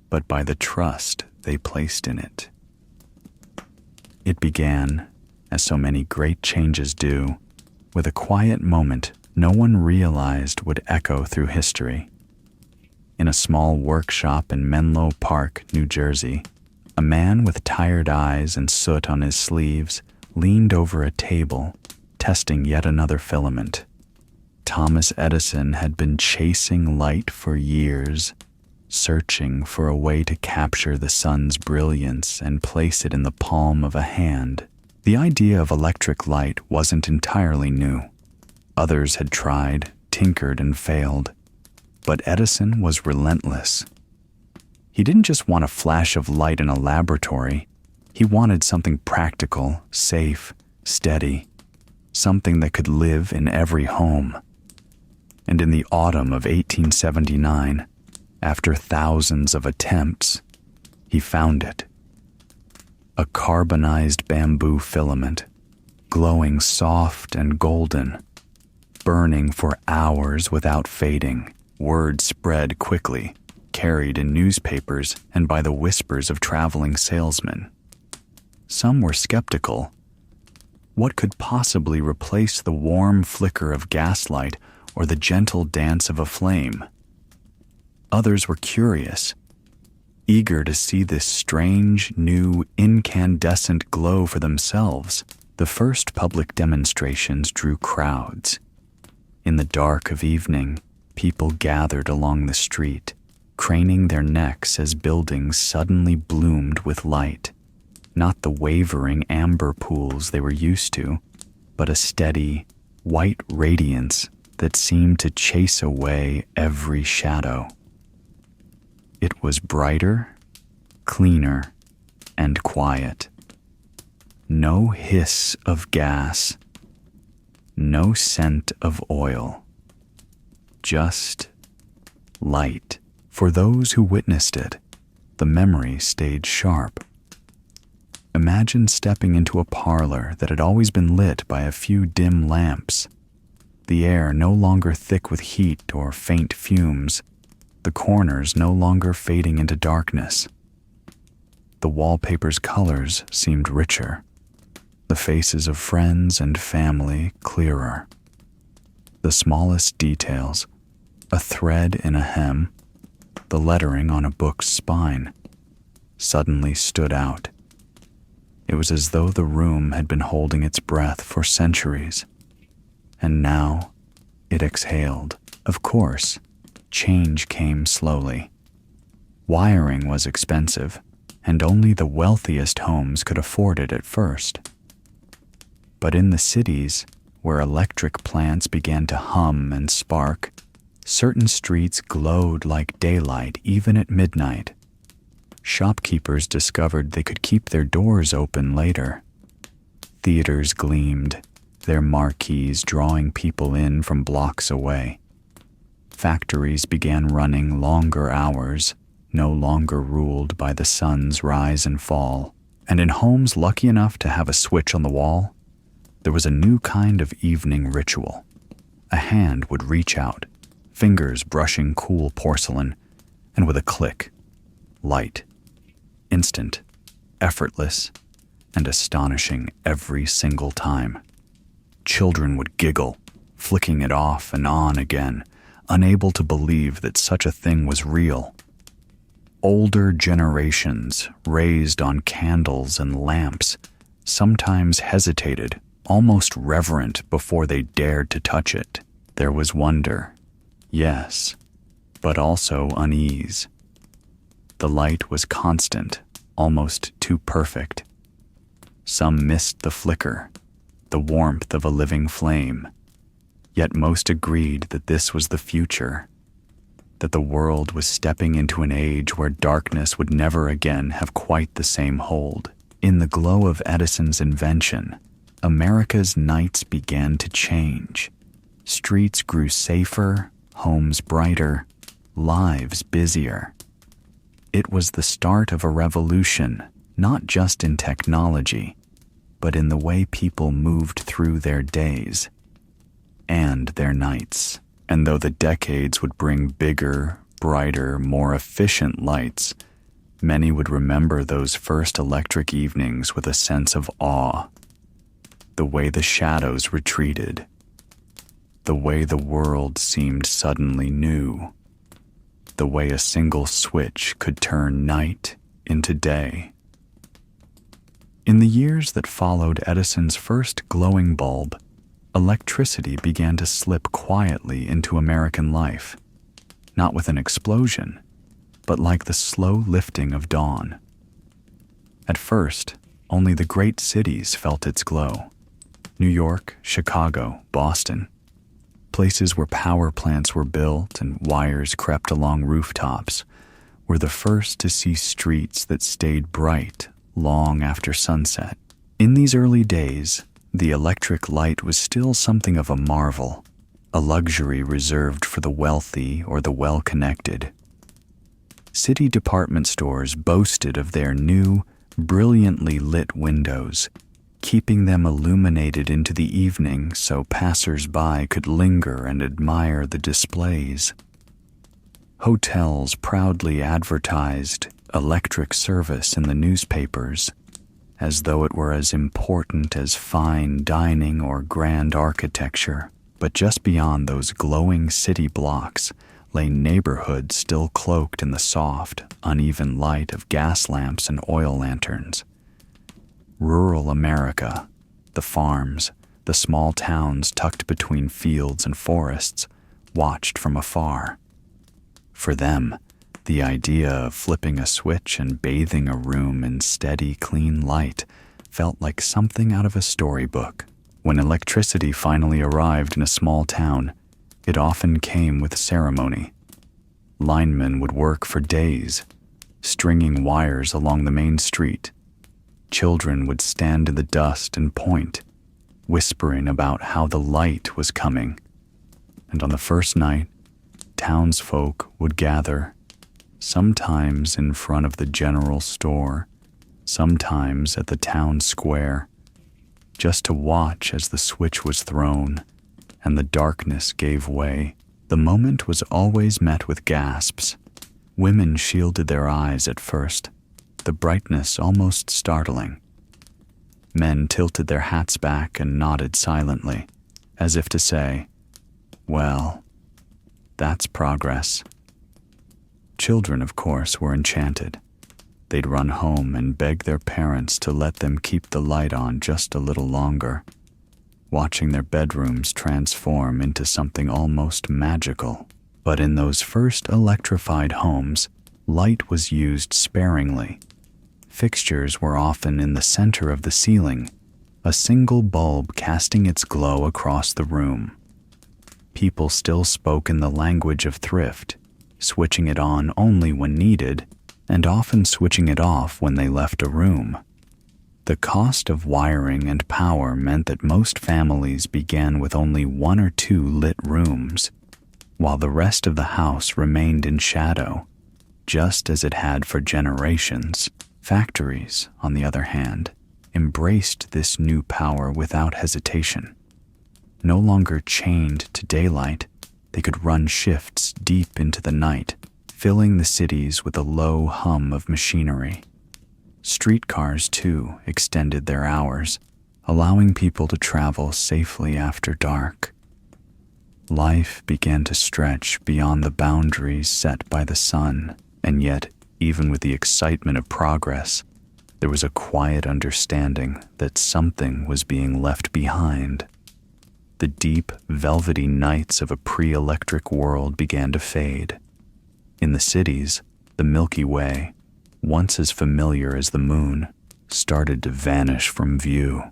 but by the trust they placed in it. It began, as so many great changes do, with a quiet moment no one realized would echo through history. In a small workshop in Menlo Park, New Jersey, A man with tired eyes and soot on his sleeves leaned over a table, testing yet another filament. Thomas Edison had been chasing light for years, searching for a way to capture the sun's brilliance and place it in the palm of a hand. The idea of electric light wasn't entirely new. Others had tried, tinkered, and failed. But Edison was relentless. He didn't just want a flash of light in a laboratory. He wanted something practical, safe, steady, something that could live in every home. And in the autumn of 1879, after thousands of attempts, he found it. A carbonized bamboo filament, glowing soft and golden, burning for hours without fading. Word spread quickly, carried in newspapers and by the whispers of traveling salesmen. Some were skeptical. What could possibly replace the warm flicker of gaslight or the gentle dance of a flame? Others were curious, eager to see this strange, new, incandescent glow for themselves. The first public demonstrations drew crowds. In the dark of evening, people gathered along the street, craning their necks as buildings suddenly bloomed with light. Not the wavering amber pools they were used to, but a steady, white radiance that seemed to chase away every shadow. It was brighter, cleaner, and quiet. No hiss of gas, no scent of oil. Just light. For those who witnessed it, the memory stayed sharp. Imagine stepping into a parlor that had always been lit by a few dim lamps. The air no longer thick with heat or faint fumes, the corners no longer fading into darkness. The wallpaper's colors seemed richer, the faces of friends and family clearer. The smallest details, a thread in a hem, the lettering on a book's spine, suddenly stood out. It was as though the room had been holding its breath for centuries, and now it exhaled. Of course, change came slowly. Wiring was expensive, and only the wealthiest homes could afford it at first. But in the cities, where electric plants began to hum and spark, certain streets glowed like daylight even at midnight. Shopkeepers discovered they could keep their doors open later. Theaters gleamed, their marquees drawing people in from blocks away. Factories began running longer hours, no longer ruled by the sun's rise and fall. And in homes lucky enough to have a switch on the wall, there was a new kind of evening ritual. A hand would reach out, fingers brushing cool porcelain, and with a click, light. Instant, effortless, and astonishing every single time. Children would giggle, flicking it off and on again, unable to believe that such a thing was real. Older generations, raised on candles and lamps, sometimes hesitated, almost reverent, before they dared to touch it. There was wonder, yes, but also unease. The light was constant, almost too perfect. Some missed the flicker, the warmth of a living flame, yet most agreed that this was the future, that the world was stepping into an age where darkness would never again have quite the same hold. In the glow of Edison's invention, America's nights began to change. Streets grew safer, homes brighter, lives busier. It was the start of a revolution, not just in technology, but in the way people moved through their days and their nights. And though the decades would bring bigger, brighter, more efficient lights, many would remember those first electric evenings with a sense of awe. The way the shadows retreated, the way the world seemed suddenly new, the way a single switch could turn night into day. In the years that followed Edison's first glowing bulb, electricity began to slip quietly into American life, not with an explosion, but like the slow lifting of dawn. At first, only the great cities felt its glow. New York, Chicago, Boston, places where power plants were built and wires crept along rooftops, were the first to see streets that stayed bright long after sunset. In these early days, the electric light was still something of a marvel, a luxury reserved for the wealthy or the well-connected. City department stores boasted of their new, brilliantly lit windows, keeping them illuminated into the evening so passers-by could linger and admire the displays. Hotels proudly advertised electric service in the newspapers, as though it were as important as fine dining or grand architecture. But just beyond those glowing city blocks lay neighborhoods still cloaked in the soft, uneven light of gas lamps and oil lanterns. Rural America, the farms, the small towns tucked between fields and forests, watched from afar. For them, the idea of flipping a switch and bathing a room in steady, clean light felt like something out of a storybook. When electricity finally arrived in a small town, it often came with ceremony. Linemen would work for days, stringing wires along the main street. Children would stand in the dust and point, whispering about how the light was coming. And on the first night, townsfolk would gather, sometimes in front of the general store, sometimes at the town square, just to watch as the switch was thrown and the darkness gave way. The moment was always met with gasps. Women shielded their eyes at first, the brightness almost startling. Men tilted their hats back and nodded silently, as if to say, "Well, that's progress." Children, of course, were enchanted. They'd run home and beg their parents to let them keep the light on just a little longer, watching their bedrooms transform into something almost magical. But in those first electrified homes, light was used sparingly. Fixtures were often in the center of the ceiling, a single bulb casting its glow across the room. People still spoke in the language of thrift, switching it on only when needed, and often switching it off when they left a room. The cost of wiring and power meant that most families began with only 1 or 2 lit rooms, while the rest of the house remained in shadow, just as it had for generations. Factories, on the other hand, embraced this new power without hesitation. No longer chained to daylight, they could run shifts deep into the night, filling the cities with a low hum of machinery. Streetcars, too, extended their hours, allowing people to travel safely after dark. Life began to stretch beyond the boundaries set by the sun, and yet, even with the excitement of progress, there was a quiet understanding that something was being left behind. The deep, velvety nights of a pre-electric world began to fade. In the cities, the Milky Way, once as familiar as the moon, started to vanish from view.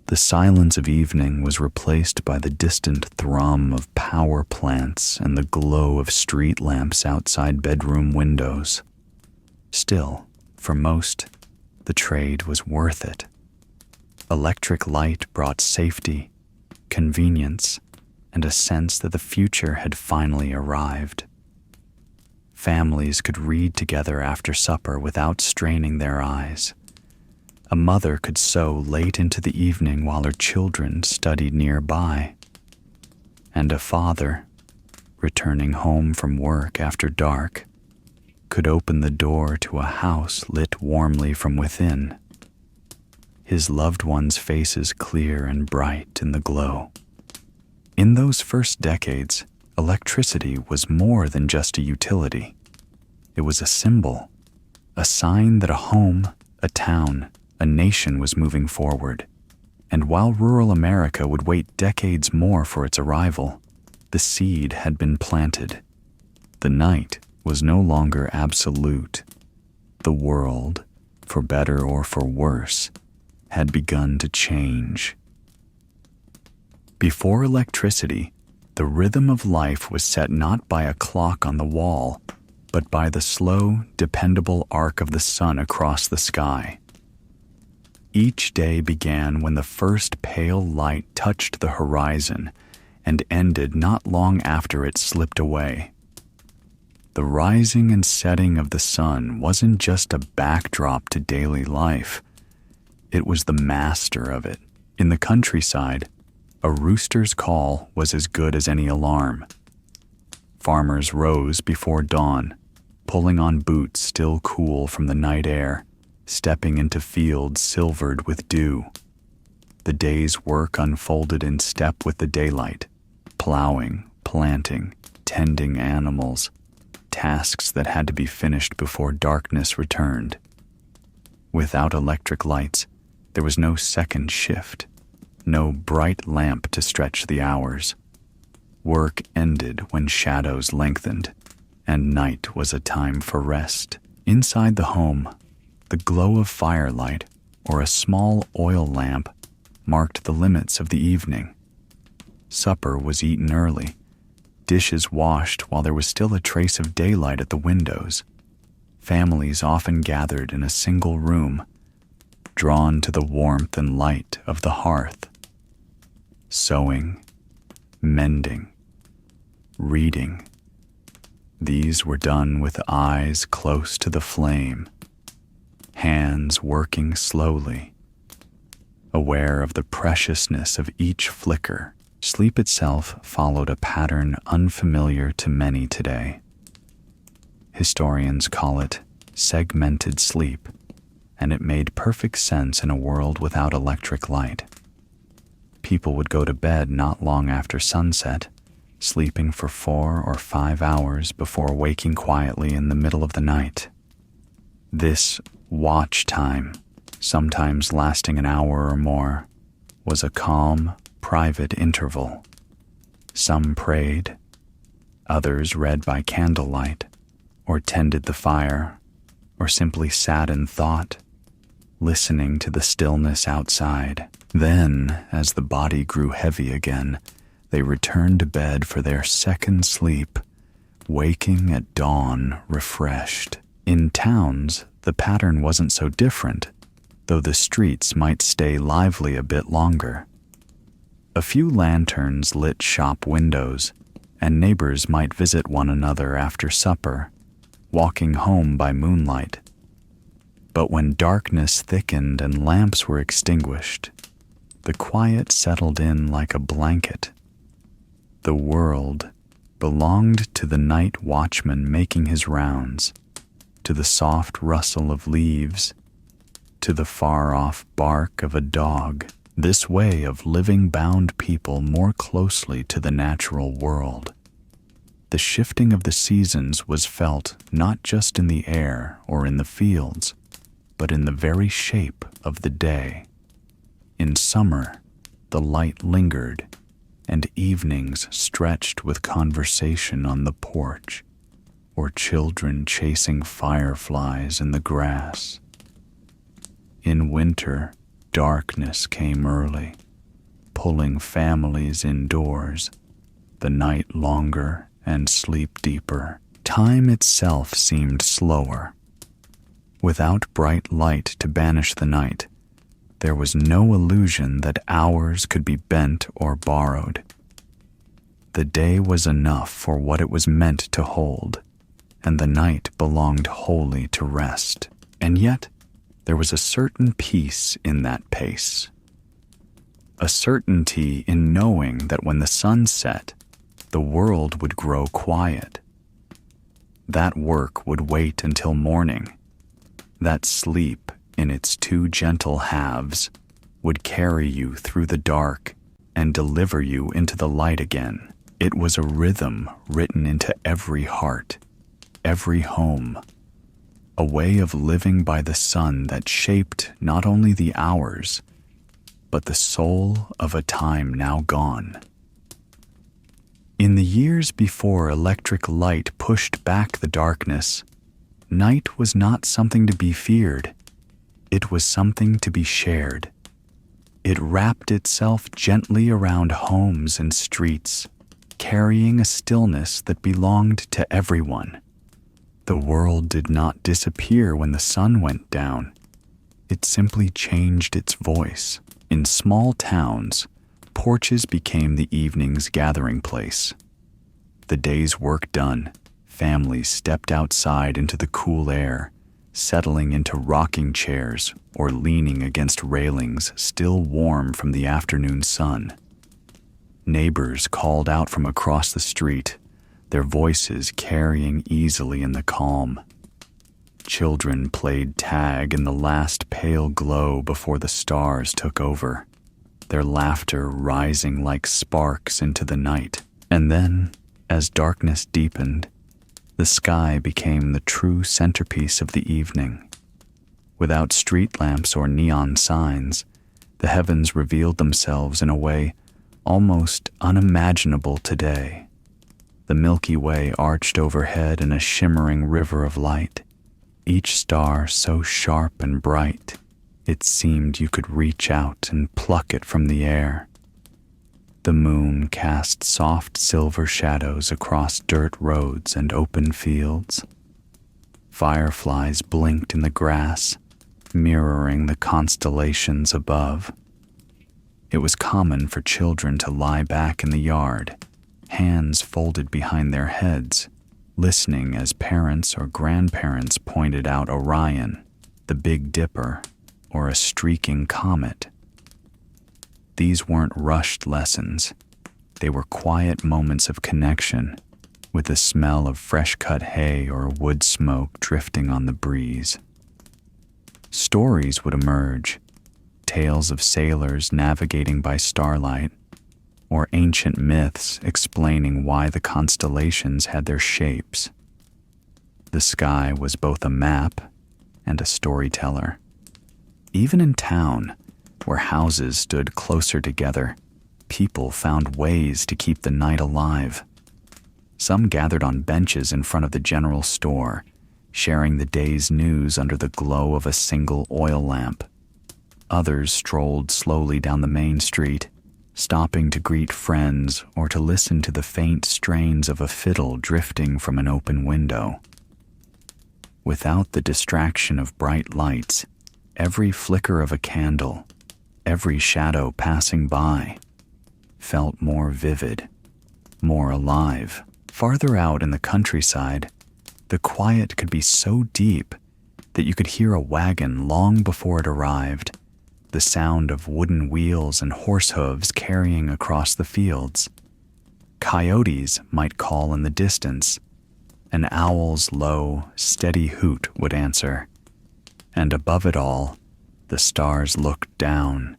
The silence of evening was replaced by the distant thrum of power plants and the glow of street lamps outside bedroom windows. Still, for most, the trade was worth it. Electric light brought safety, convenience, and a sense that the future had finally arrived. Families could read together after supper without straining their eyes. A mother could sew late into the evening while her children studied nearby. And a father, returning home from work after dark, could open the door to a house lit warmly from within, his loved ones' faces clear and bright in the glow. In those first decades, electricity was more than just a utility. It was a symbol, a sign that a home, a town, A nation was moving forward, and while rural America would wait decades more for its arrival, the seed had been planted. The night was no longer absolute. The world, for better or for worse, had begun to change. Before electricity, the rhythm of life was set not by a clock on the wall, but by the slow, dependable arc of the sun across the sky. Each day began when the first pale light touched the horizon and ended not long after it slipped away. The rising and setting of the sun wasn't just a backdrop to daily life. It was the master of it. In the countryside, a rooster's call was as good as any alarm. Farmers rose before dawn, pulling on boots still cool from the night air, stepping into fields silvered with dew. The day's work unfolded in step with the daylight, plowing, planting, tending animals, tasks that had to be finished before darkness returned. Without electric lights, there was no second shift, no bright lamp to stretch the hours. Work ended when shadows lengthened, and night was a time for rest. Inside the home, the glow of firelight or a small oil lamp marked the limits of the evening. Supper was eaten early, dishes washed while there was still a trace of daylight at the windows. Families often gathered in a single room, drawn to the warmth and light of the hearth. Sewing, mending, reading. These were done with eyes close to the flame, hands working slowly, aware of the preciousness of each flicker. Sleep itself followed a pattern unfamiliar to many today. Historians call it segmented sleep, and it made perfect sense in a world without electric light. People would go to bed not long after sunset, sleeping for 4 or 5 hours before waking quietly in the middle of the night. This watch time, sometimes lasting an hour or more, was a calm, private interval. Some prayed, others read by candlelight, or tended the fire, or simply sat in thought, listening to the stillness outside. Then, as the body grew heavy again, they returned to bed for their second sleep, waking at dawn refreshed. In towns, the pattern wasn't so different, though the streets might stay lively a bit longer. A few lanterns lit shop windows, and neighbors might visit one another after supper, walking home by moonlight. But when darkness thickened and lamps were extinguished, the quiet settled in like a blanket. The world belonged to the night watchman making his rounds, to the soft rustle of leaves, to the far-off bark of a dog. This way of living bound people more closely to the natural world. The shifting of the seasons was felt not just in the air or in the fields, but in the very shape of the day. In summer, the light lingered, and evenings stretched with conversation on the porch, or children chasing fireflies in the grass. In winter, darkness came early, pulling families indoors, the night longer and sleep deeper. Time itself seemed slower. Without bright light to banish the night, there was no illusion that hours could be bent or borrowed. The day was enough for what it was meant to hold, and the night belonged wholly to rest. And yet, there was a certain peace in that pace, a certainty in knowing that when the sun set, the world would grow quiet. That work would wait until morning. That sleep, in its 2 gentle halves, would carry you through the dark and deliver you into the light again. It was a rhythm written into every heart, every home, a way of living by the sun that shaped not only the hours, but the soul of a time now gone. In the years before electric light pushed back the darkness, night was not something to be feared. It was something to be shared. It wrapped itself gently around homes and streets, carrying a stillness that belonged to everyone. The world did not disappear when the sun went down. It simply changed its voice. In small towns, porches became the evening's gathering place. The day's work done, families stepped outside into the cool air, settling into rocking chairs or leaning against railings still warm from the afternoon sun. Neighbors called out from across the street, their voices carrying easily in the calm. Children played tag in the last pale glow before the stars took over, their laughter rising like sparks into the night. And then, as darkness deepened, the sky became the true centerpiece of the evening. Without street lamps or neon signs, the heavens revealed themselves in a way almost unimaginable today. The Milky Way arched overhead in a shimmering river of light, each star so sharp and bright, it seemed you could reach out and pluck it from the air. The moon cast soft silver shadows across dirt roads and open fields. Fireflies blinked in the grass, mirroring the constellations above. It was common for children to lie back in the yard, hands folded behind their heads, listening as parents or grandparents pointed out Orion, the Big Dipper, or a streaking comet. These weren't rushed lessons. They were quiet moments of connection, with the smell of fresh-cut hay or wood smoke drifting on the breeze. Stories would emerge, tales of sailors navigating by starlight, or ancient myths explaining why the constellations had their shapes. The sky was both a map and a storyteller. Even in town, where houses stood closer together, people found ways to keep the night alive. Some gathered on benches in front of the general store, sharing the day's news under the glow of a single oil lamp. Others strolled slowly down the main street, stopping to greet friends or to listen to the faint strains of a fiddle drifting from an open window. Without the distraction of bright lights, every flicker of a candle, every shadow passing by, felt more vivid, more alive. Farther out in the countryside, the quiet could be so deep that you could hear a wagon long before it arrived, the sound of wooden wheels and horse hooves carrying across the fields. Coyotes might call in the distance. An owl's low, steady hoot would answer. And above it all, the stars looked down,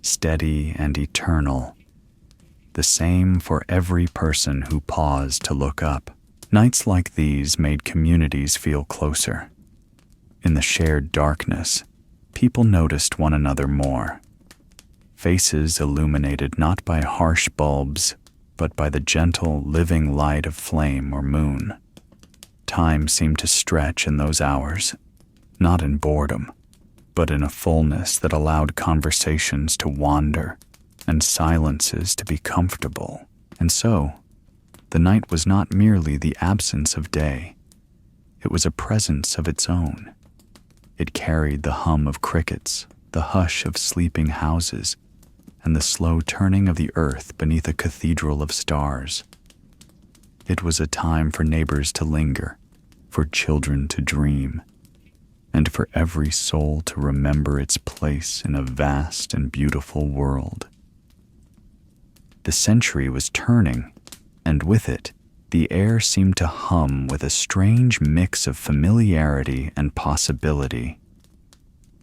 steady and eternal, the same for every person who paused to look up. Nights like these made communities feel closer. In the shared darkness, people noticed one another more. Faces illuminated not by harsh bulbs, but by the gentle, living light of flame or moon. Time seemed to stretch in those hours, not in boredom, but in a fullness that allowed conversations to wander and silences to be comfortable. And so, the night was not merely the absence of day. It was a presence of its own. It carried the hum of crickets, the hush of sleeping houses, and the slow turning of the earth beneath a cathedral of stars. It was a time for neighbors to linger, for children to dream, and for every soul to remember its place in a vast and beautiful world. The century was turning, and with it, the air seemed to hum with a strange mix of familiarity and possibility.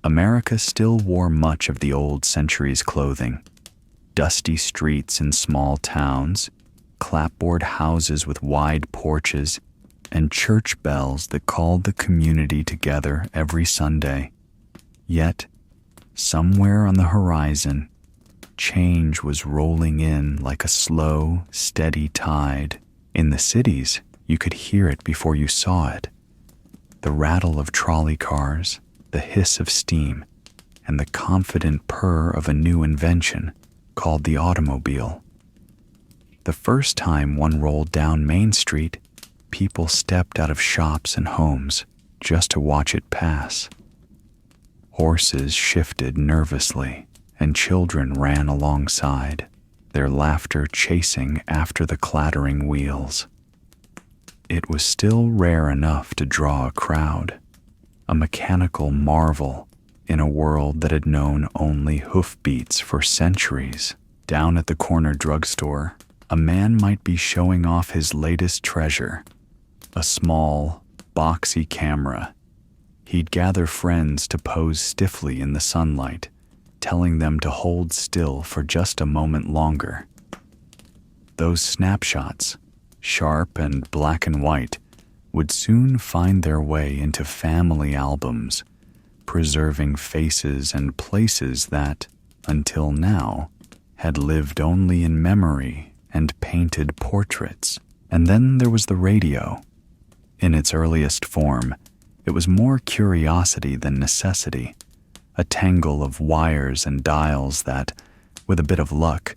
America still wore much of the old century's clothing. Dusty streets in small towns, clapboard houses with wide porches, and church bells that called the community together every Sunday. Yet, somewhere on the horizon, change was rolling in like a slow, steady tide. In the cities, you could hear it before you saw it. The rattle of trolley cars, the hiss of steam, and the confident purr of a new invention called the automobile. The first time one rolled down Main Street, people stepped out of shops and homes just to watch it pass. Horses shifted nervously, and children ran alongside, their laughter chasing after the clattering wheels. It was still rare enough to draw a crowd, a mechanical marvel in a world that had known only hoofbeats for centuries. Down at the corner drugstore, a man might be showing off his latest treasure, a small, boxy camera. He'd gather friends to pose stiffly in the sunlight, telling them to hold still for just a moment longer. Those snapshots, sharp and black and white, would soon find their way into family albums, preserving faces and places that, until now, had lived only in memory and painted portraits. And then there was the radio. In its earliest form, it was more curiosity than necessity, a tangle of wires and dials that, with a bit of luck,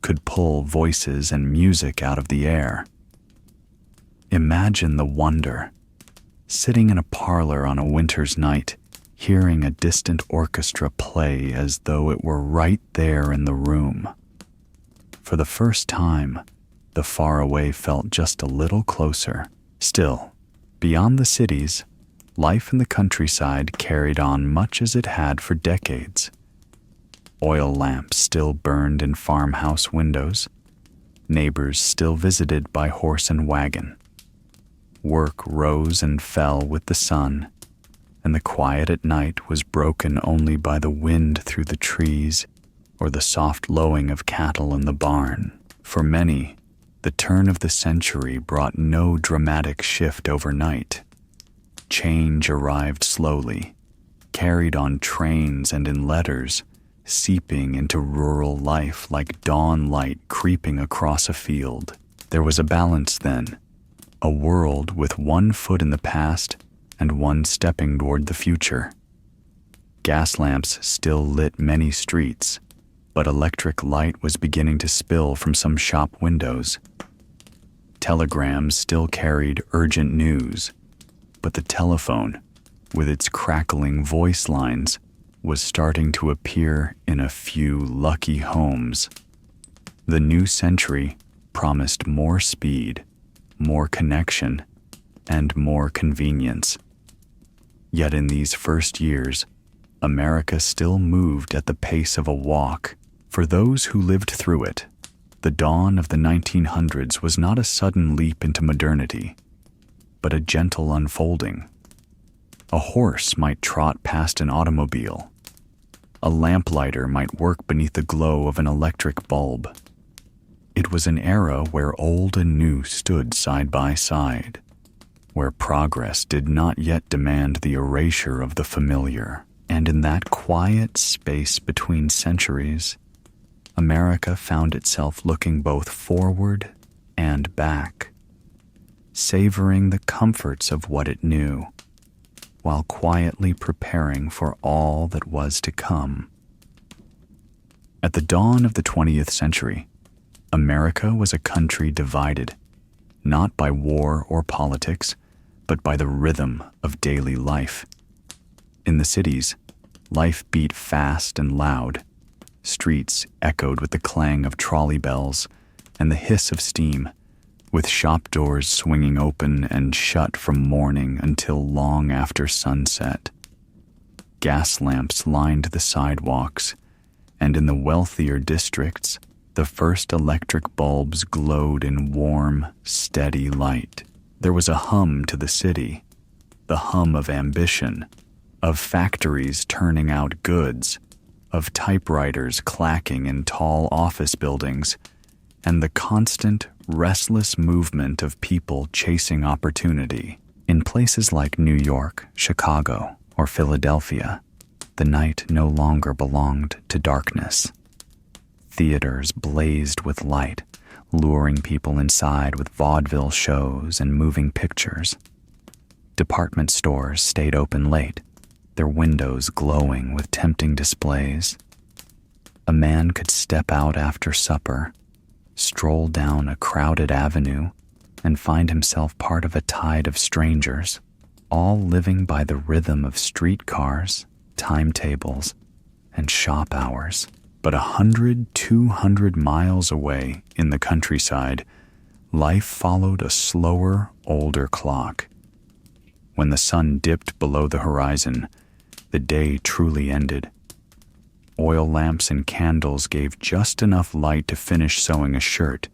could pull voices and music out of the air. Imagine the wonder, sitting in a parlor on a winter's night, hearing a distant orchestra play as though it were right there in the room. For the first time, the faraway felt just a little closer. Still, beyond the cities, life in the countryside carried on much as it had for decades. Oil lamps still burned in farmhouse windows, neighbors still visited by horse and wagon. Work rose and fell with the sun, and the quiet at night was broken only by the wind through the trees or the soft lowing of cattle in the barn. For many, the turn of the century brought no dramatic shift overnight. Change arrived slowly, carried on trains and in letters, seeping into rural life like dawn light creeping across a field. There was a balance then, a world with one foot in the past and one stepping toward the future. Gas lamps still lit many streets, but electric light was beginning to spill from some shop windows. Telegrams still carried urgent news, but the telephone, with its crackling voice lines, was starting to appear in a few lucky homes. The new century promised more speed, more connection, and more convenience. Yet in these first years, America still moved at the pace of a walk. For those who lived through it, the dawn of the 1900s was not a sudden leap into modernity, but a gentle unfolding. A horse might trot past an automobile. A lamplighter might work beneath the glow of an electric bulb. It was an era where old and new stood side by side, where progress did not yet demand the erasure of the familiar. And in that quiet space between centuries, America found itself looking both forward and back, savoring the comforts of what it knew, while quietly preparing for all that was to come. At the dawn of the 20th century, America was a country divided, not by war or politics, but by the rhythm of daily life. In the cities, life beat fast and loud. Streets echoed with the clang of trolley bells and the hiss of steam, with shop doors swinging open and shut from morning until long after sunset. Gas lamps lined the sidewalks, and in the wealthier districts, the first electric bulbs glowed in warm, steady light. There was a hum to the city, the hum of ambition, of factories turning out goods, of typewriters clacking in tall office buildings, and the constant, restless movement of people chasing opportunity. In places like New York, Chicago, or Philadelphia, the night no longer belonged to darkness. Theaters blazed with light, luring people inside with vaudeville shows and moving pictures. Department stores stayed open late, their windows glowing with tempting displays. A man could step out after supper, stroll down a crowded avenue, and find himself part of a tide of strangers, all living by the rhythm of streetcars, timetables, and shop hours. But 100, 200 miles away in the countryside, life followed a slower, older clock. When the sun dipped below the horizon, the day truly ended. Oil lamps and candles gave just enough light to finish sewing a shirt,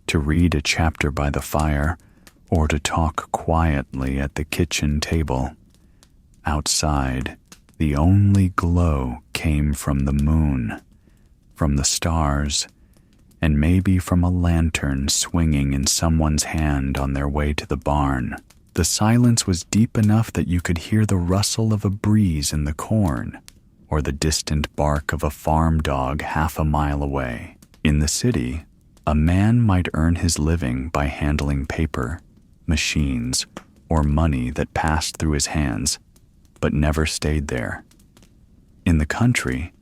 to read a chapter by the fire, or to talk quietly at the kitchen table. Outside, the only glow came from the moon, from the stars, and maybe from a lantern swinging in someone's hand on their way to the barn. The silence was deep enough that you could hear the rustle of a breeze in the corn, or the distant bark of a farm dog half a mile away. In the city, a man might earn his living by handling paper, machines, or money that passed through his hands, but never stayed there. In the country,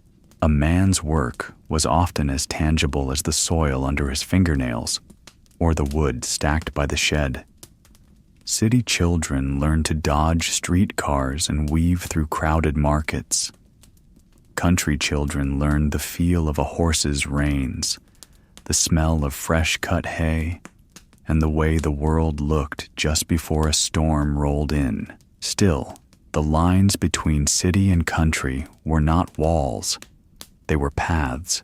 a man's work was often as tangible as the soil under his fingernails, or the wood stacked by the shed. City children learned to dodge streetcars and weave through crowded markets. Country children learned the feel of a horse's reins, the smell of fresh-cut hay, and the way the world looked just before a storm rolled in. Still, the lines between city and country were not walls, they were paths.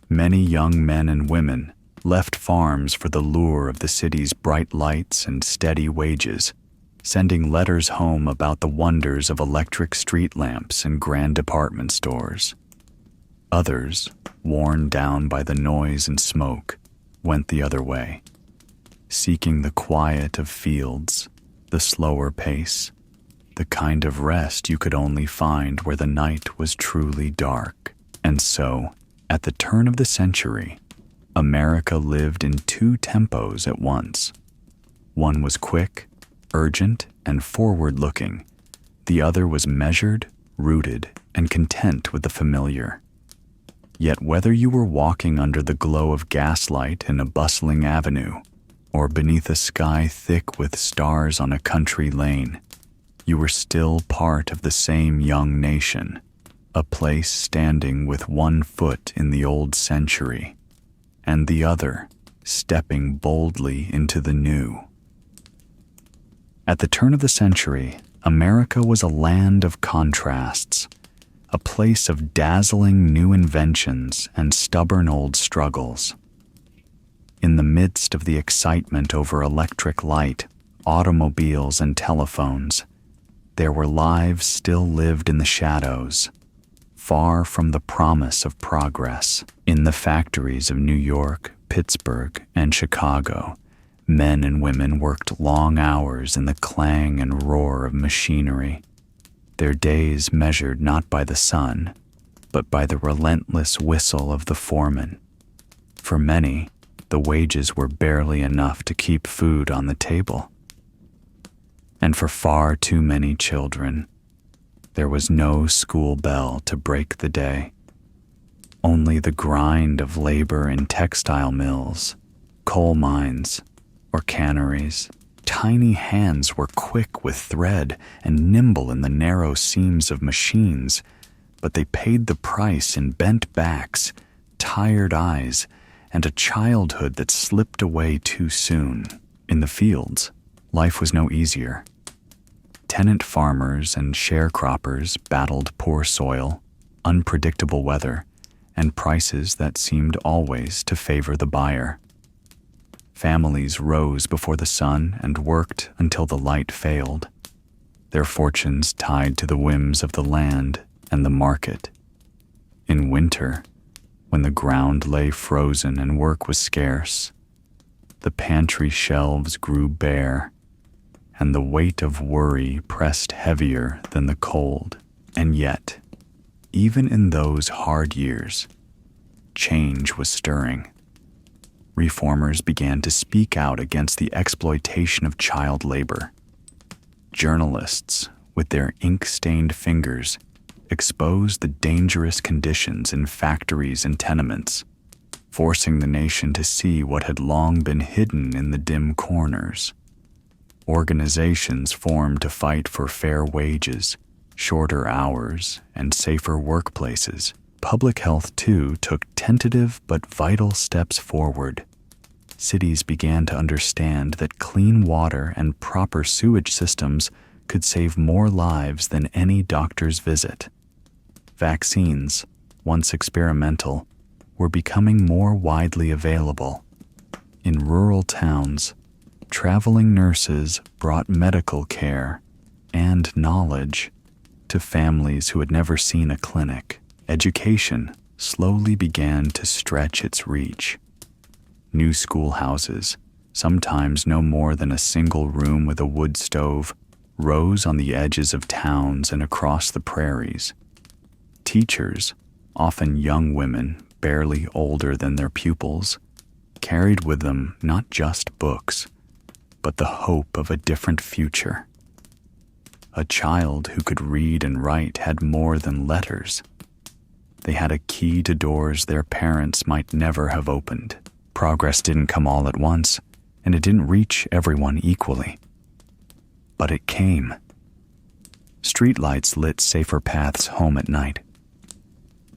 Many young men and women left farms for the lure of the city's bright lights and steady wages, sending letters home about the wonders of electric street lamps and grand department stores. Others, worn down by the noise and smoke, went the other way, seeking the quiet of fields, the slower pace, the kind of rest you could only find where the night was truly dark. And so, at the turn of the century, America lived in two tempos at once. One was quick, urgent, and forward-looking. The other was measured, rooted, and content with the familiar. Yet whether you were walking under the glow of gaslight in a bustling avenue, or beneath a sky thick with stars on a country lane, you were still part of the same young nation, a place standing with one foot in the old century, and the other stepping boldly into the new. At the turn of the century, America was a land of contrasts, a place of dazzling new inventions and stubborn old struggles. In the midst of the excitement over electric light, automobiles, and telephones, there were lives still lived in the shadows, far from the promise of progress. In the factories of New York, Pittsburgh, and Chicago, men and women worked long hours in the clang and roar of machinery, their days measured not by the sun, but by the relentless whistle of the foreman. For many, the wages were barely enough to keep food on the table. And for far too many children, there was no school bell to break the day. Only the grind of labor in textile mills, coal mines, or canneries. Tiny hands were quick with thread and nimble in the narrow seams of machines, but they paid the price in bent backs, tired eyes, and a childhood that slipped away too soon. In the fields, life was no easier. Tenant farmers and sharecroppers battled poor soil, unpredictable weather, and prices that seemed always to favor the buyer. Families rose before the sun and worked until the light failed, their fortunes tied to the whims of the land and the market. In winter, when the ground lay frozen and work was scarce, The pantry shelves grew bare, and the weight of worry pressed heavier than the cold. And yet, even in those hard years, change was stirring. Reformers began to speak out against the exploitation of child labor. Journalists, with their ink-stained fingers, exposed the dangerous conditions in factories and tenements, forcing the nation to see what had long been hidden in the dim corners. Organizations formed to fight for fair wages, shorter hours, and safer workplaces. Public health, too, took tentative but vital steps forward. Cities began to understand that clean water and proper sewage systems could save more lives than any doctor's visit. Vaccines, once experimental, were becoming more widely available. In rural towns, traveling nurses brought medical care and knowledge to families who had never seen a clinic. Education slowly began to stretch its reach. New schoolhouses, sometimes no more than a single room with a wood stove, rose on the edges of towns and across the prairies. Teachers, often young women barely older than their pupils, carried with them not just books, but the hope of a different future. A child who could read and write had more than letters. They had a key to doors their parents might never have opened. Progress didn't come all at once, and it didn't reach everyone equally. But it came. Streetlights lit safer paths home at night.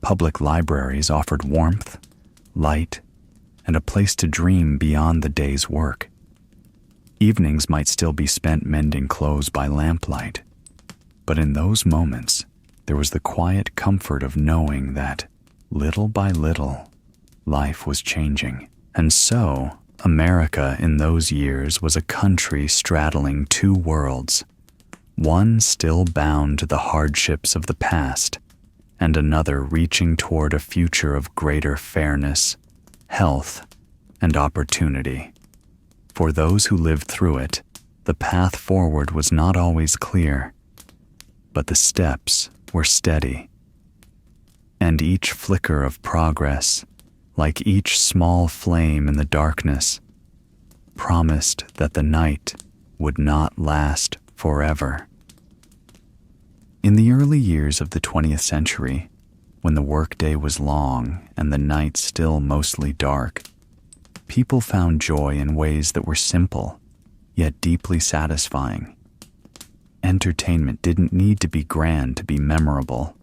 Public libraries offered warmth, light, and a place to dream beyond the day's work. Evenings might still be spent mending clothes by lamplight, but in those moments, there was the quiet comfort of knowing that, little by little, life was changing. And so, America in those years was a country straddling two worlds, one still bound to the hardships of the past, and another reaching toward a future of greater fairness, health, and opportunity. For those who lived through it, the path forward was not always clear, but the steps were steady. And each flicker of progress, like each small flame in the darkness, promised that the night would not last forever. In the early years of the 20th century, when the workday was long and the night still mostly dark, people found joy in ways that were simple, yet deeply satisfying. Entertainment didn't need to be grand to be memorable.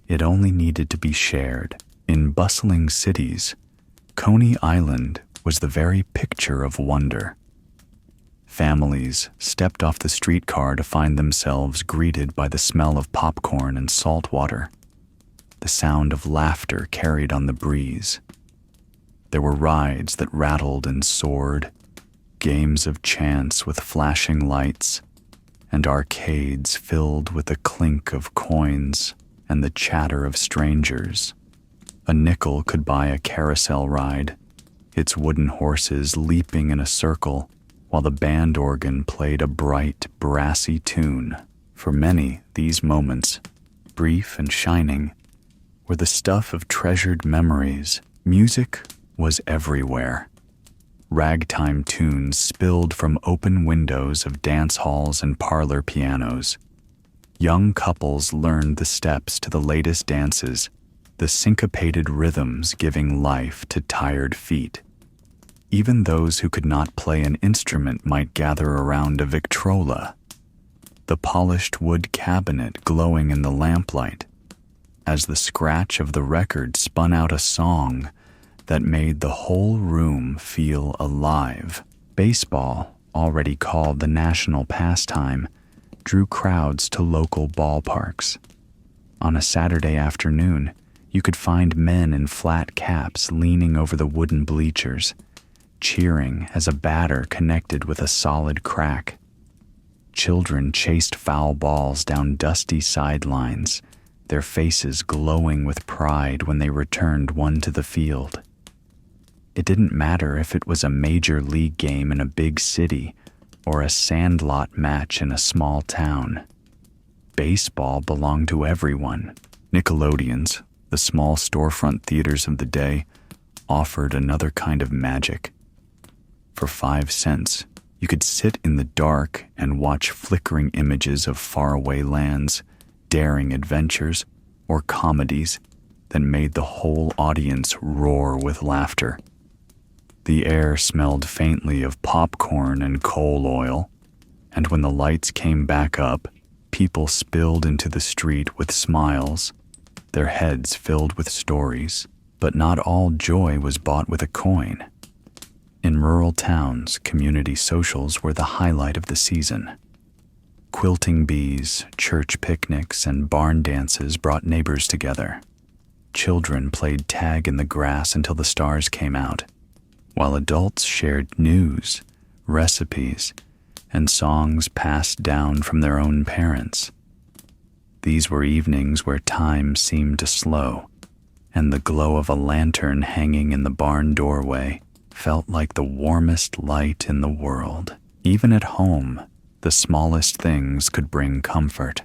It only needed to be shared. In bustling cities, Coney Island was the very picture of wonder. Families stepped off the streetcar to find themselves greeted by the smell of popcorn and salt water, the sound of laughter carried on the breeze. There were rides that rattled and soared, games of chance with flashing lights, and arcades filled with the clink of coins and the chatter of strangers. A nickel could buy a carousel ride, its wooden horses leaping in a circle while the band organ played a bright, brassy tune. For many, these moments, brief and shining, were the stuff of treasured memories. Music was everywhere. Ragtime tunes spilled from open windows of dance halls and parlor pianos. Young couples learned the steps to the latest dances, the syncopated rhythms giving life to tired feet. Even those who could not play an instrument might gather around a Victrola, the polished wood cabinet glowing in the lamplight, as the scratch of the record spun out a song that made the whole room feel alive. Baseball, already called the national pastime, drew crowds to local ballparks. On a Saturday afternoon, you could find men in flat caps leaning over the wooden bleachers, cheering as a batter connected with a solid crack. Children chased foul balls down dusty sidelines, their faces glowing with pride when they returned one to the field. It didn't matter if it was a major league game in a big city or a sandlot match in a small town. Baseball belonged to everyone. Nickelodeons, the small storefront theaters of the day, offered another kind of magic. For 5 cents, you could sit in the dark and watch flickering images of faraway lands, daring adventures, or comedies that made the whole audience roar with laughter. The air smelled faintly of popcorn and coal oil, and when the lights came back up, people spilled into the street with smiles, their heads filled with stories. But not all joy was bought with a coin. In rural towns, community socials were the highlight of the season. Quilting bees, church picnics, and barn dances brought neighbors together. Children played tag in the grass until the stars came out, while adults shared news, recipes, and songs passed down from their own parents. These were evenings where time seemed to slow, and the glow of a lantern hanging in the barn doorway felt like the warmest light in the world. Even at home, the smallest things could bring comfort.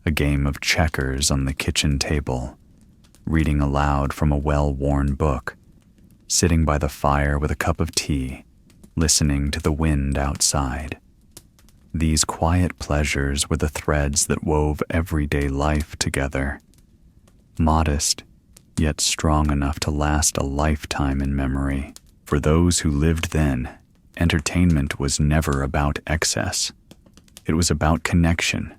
A game of checkers on the kitchen table, reading aloud from a well-worn book, sitting by the fire with a cup of tea, listening to the wind outside. These quiet pleasures were the threads that wove everyday life together. Modest, yet strong enough to last a lifetime in memory. For those who lived then, entertainment was never about excess. It was about connection,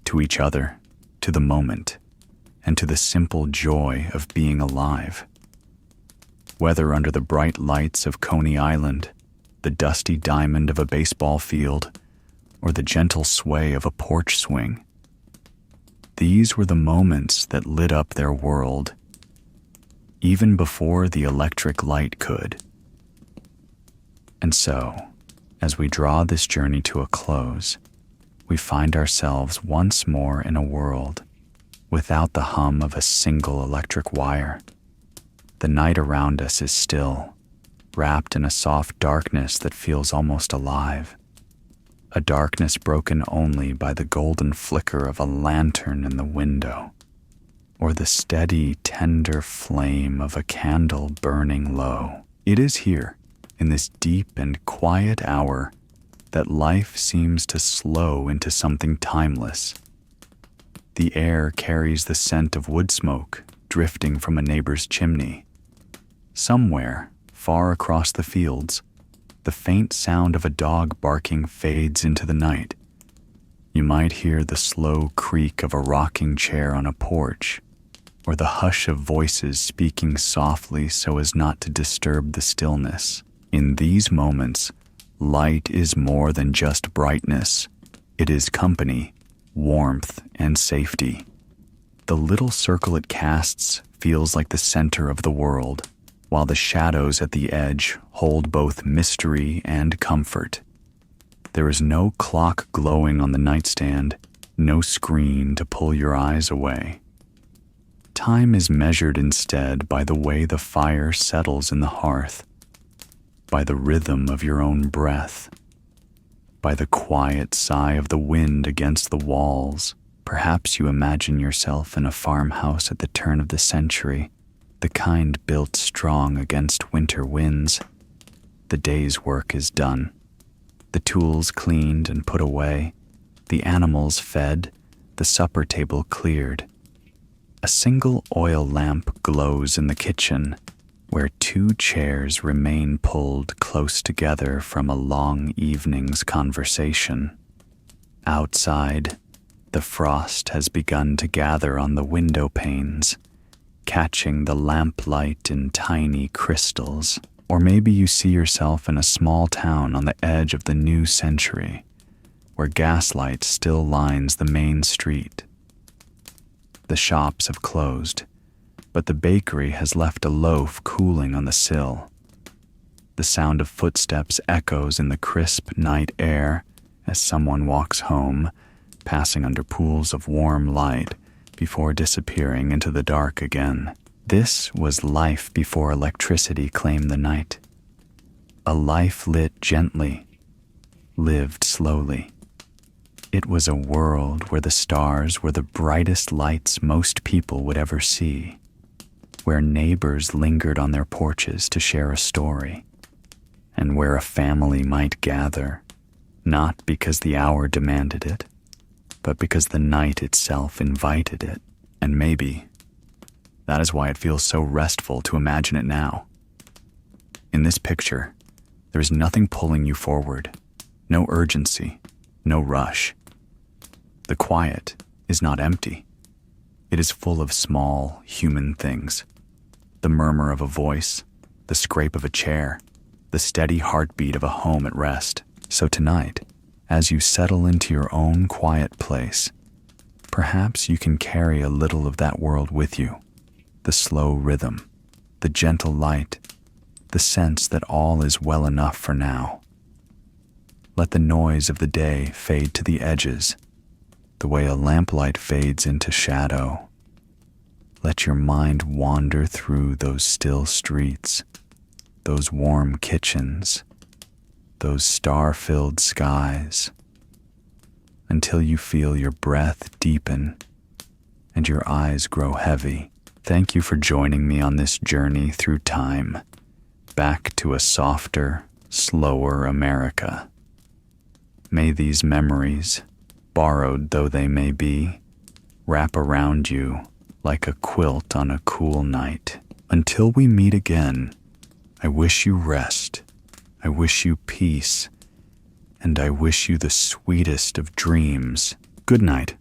to each other, to the moment, and to the simple joy of being alive. Whether under the bright lights of Coney Island, the dusty diamond of a baseball field, or the gentle sway of a porch swing, these were the moments that lit up their world, even before the electric light could. And so, as we draw this journey to a close, we find ourselves once more in a world without the hum of a single electric wire. The night around us is still, wrapped in a soft darkness that feels almost alive. A darkness broken only by the golden flicker of a lantern in the window, or the steady, tender flame of a candle burning low. It is here, in this deep and quiet hour, that life seems to slow into something timeless. The air carries the scent of wood smoke drifting from a neighbor's chimney. Somewhere, far across the fields, the faint sound of a dog barking fades into the night. You might hear the slow creak of a rocking chair on a porch, or the hush of voices speaking softly so as not to disturb the stillness. In these moments, light is more than just brightness. It is company, warmth, and safety. The little circle it casts feels like the center of the world, while the shadows at the edge hold both mystery and comfort. There is no clock glowing on the nightstand, no screen to pull your eyes away. Time is measured instead by the way the fire settles in the hearth, by the rhythm of your own breath, by the quiet sigh of the wind against the walls. Perhaps you imagine yourself in a farmhouse at the turn of the century, the kind built strong against winter winds. The day's work is done, the tools cleaned and put away, the animals fed, the supper table cleared. A single oil lamp glows in the kitchen, where 2 chairs remain pulled close together from a long evening's conversation. Outside, the frost has begun to gather on the window panes, catching the lamplight in tiny crystals. Or maybe you see yourself in a small town on the edge of the new century, where gaslight still lines the main street. The shops have closed, but the bakery has left a loaf cooling on the sill. The sound of footsteps echoes in the crisp night air as someone walks home, passing under pools of warm light before disappearing into the dark again. This was life before electricity claimed the night. A life lit gently, lived slowly. It was a world where the stars were the brightest lights most people would ever see, where neighbors lingered on their porches to share a story, and where a family might gather, not because the hour demanded it, but because the night itself invited it. And maybe that is why it feels so restful to imagine it now. In this picture, there is nothing pulling you forward, no urgency, no rush. The quiet is not empty. It is full of small, human things. The murmur of a voice, the scrape of a chair, the steady heartbeat of a home at rest. So tonight, as you settle into your own quiet place, perhaps you can carry a little of that world with you. The slow rhythm, the gentle light, the sense that all is well enough for now. Let the noise of the day fade to the edges, the way a lamplight fades into shadow. Let your mind wander through those still streets, those warm kitchens, those star-filled skies, until you feel your breath deepen and your eyes grow heavy. Thank you for joining me on this journey through time, back to a softer, slower America. May these memories, borrowed though they may be, wrap around you like a quilt on a cool night. Until we meet again, I wish you rest, I wish you peace, and I wish you the sweetest of dreams. Good night.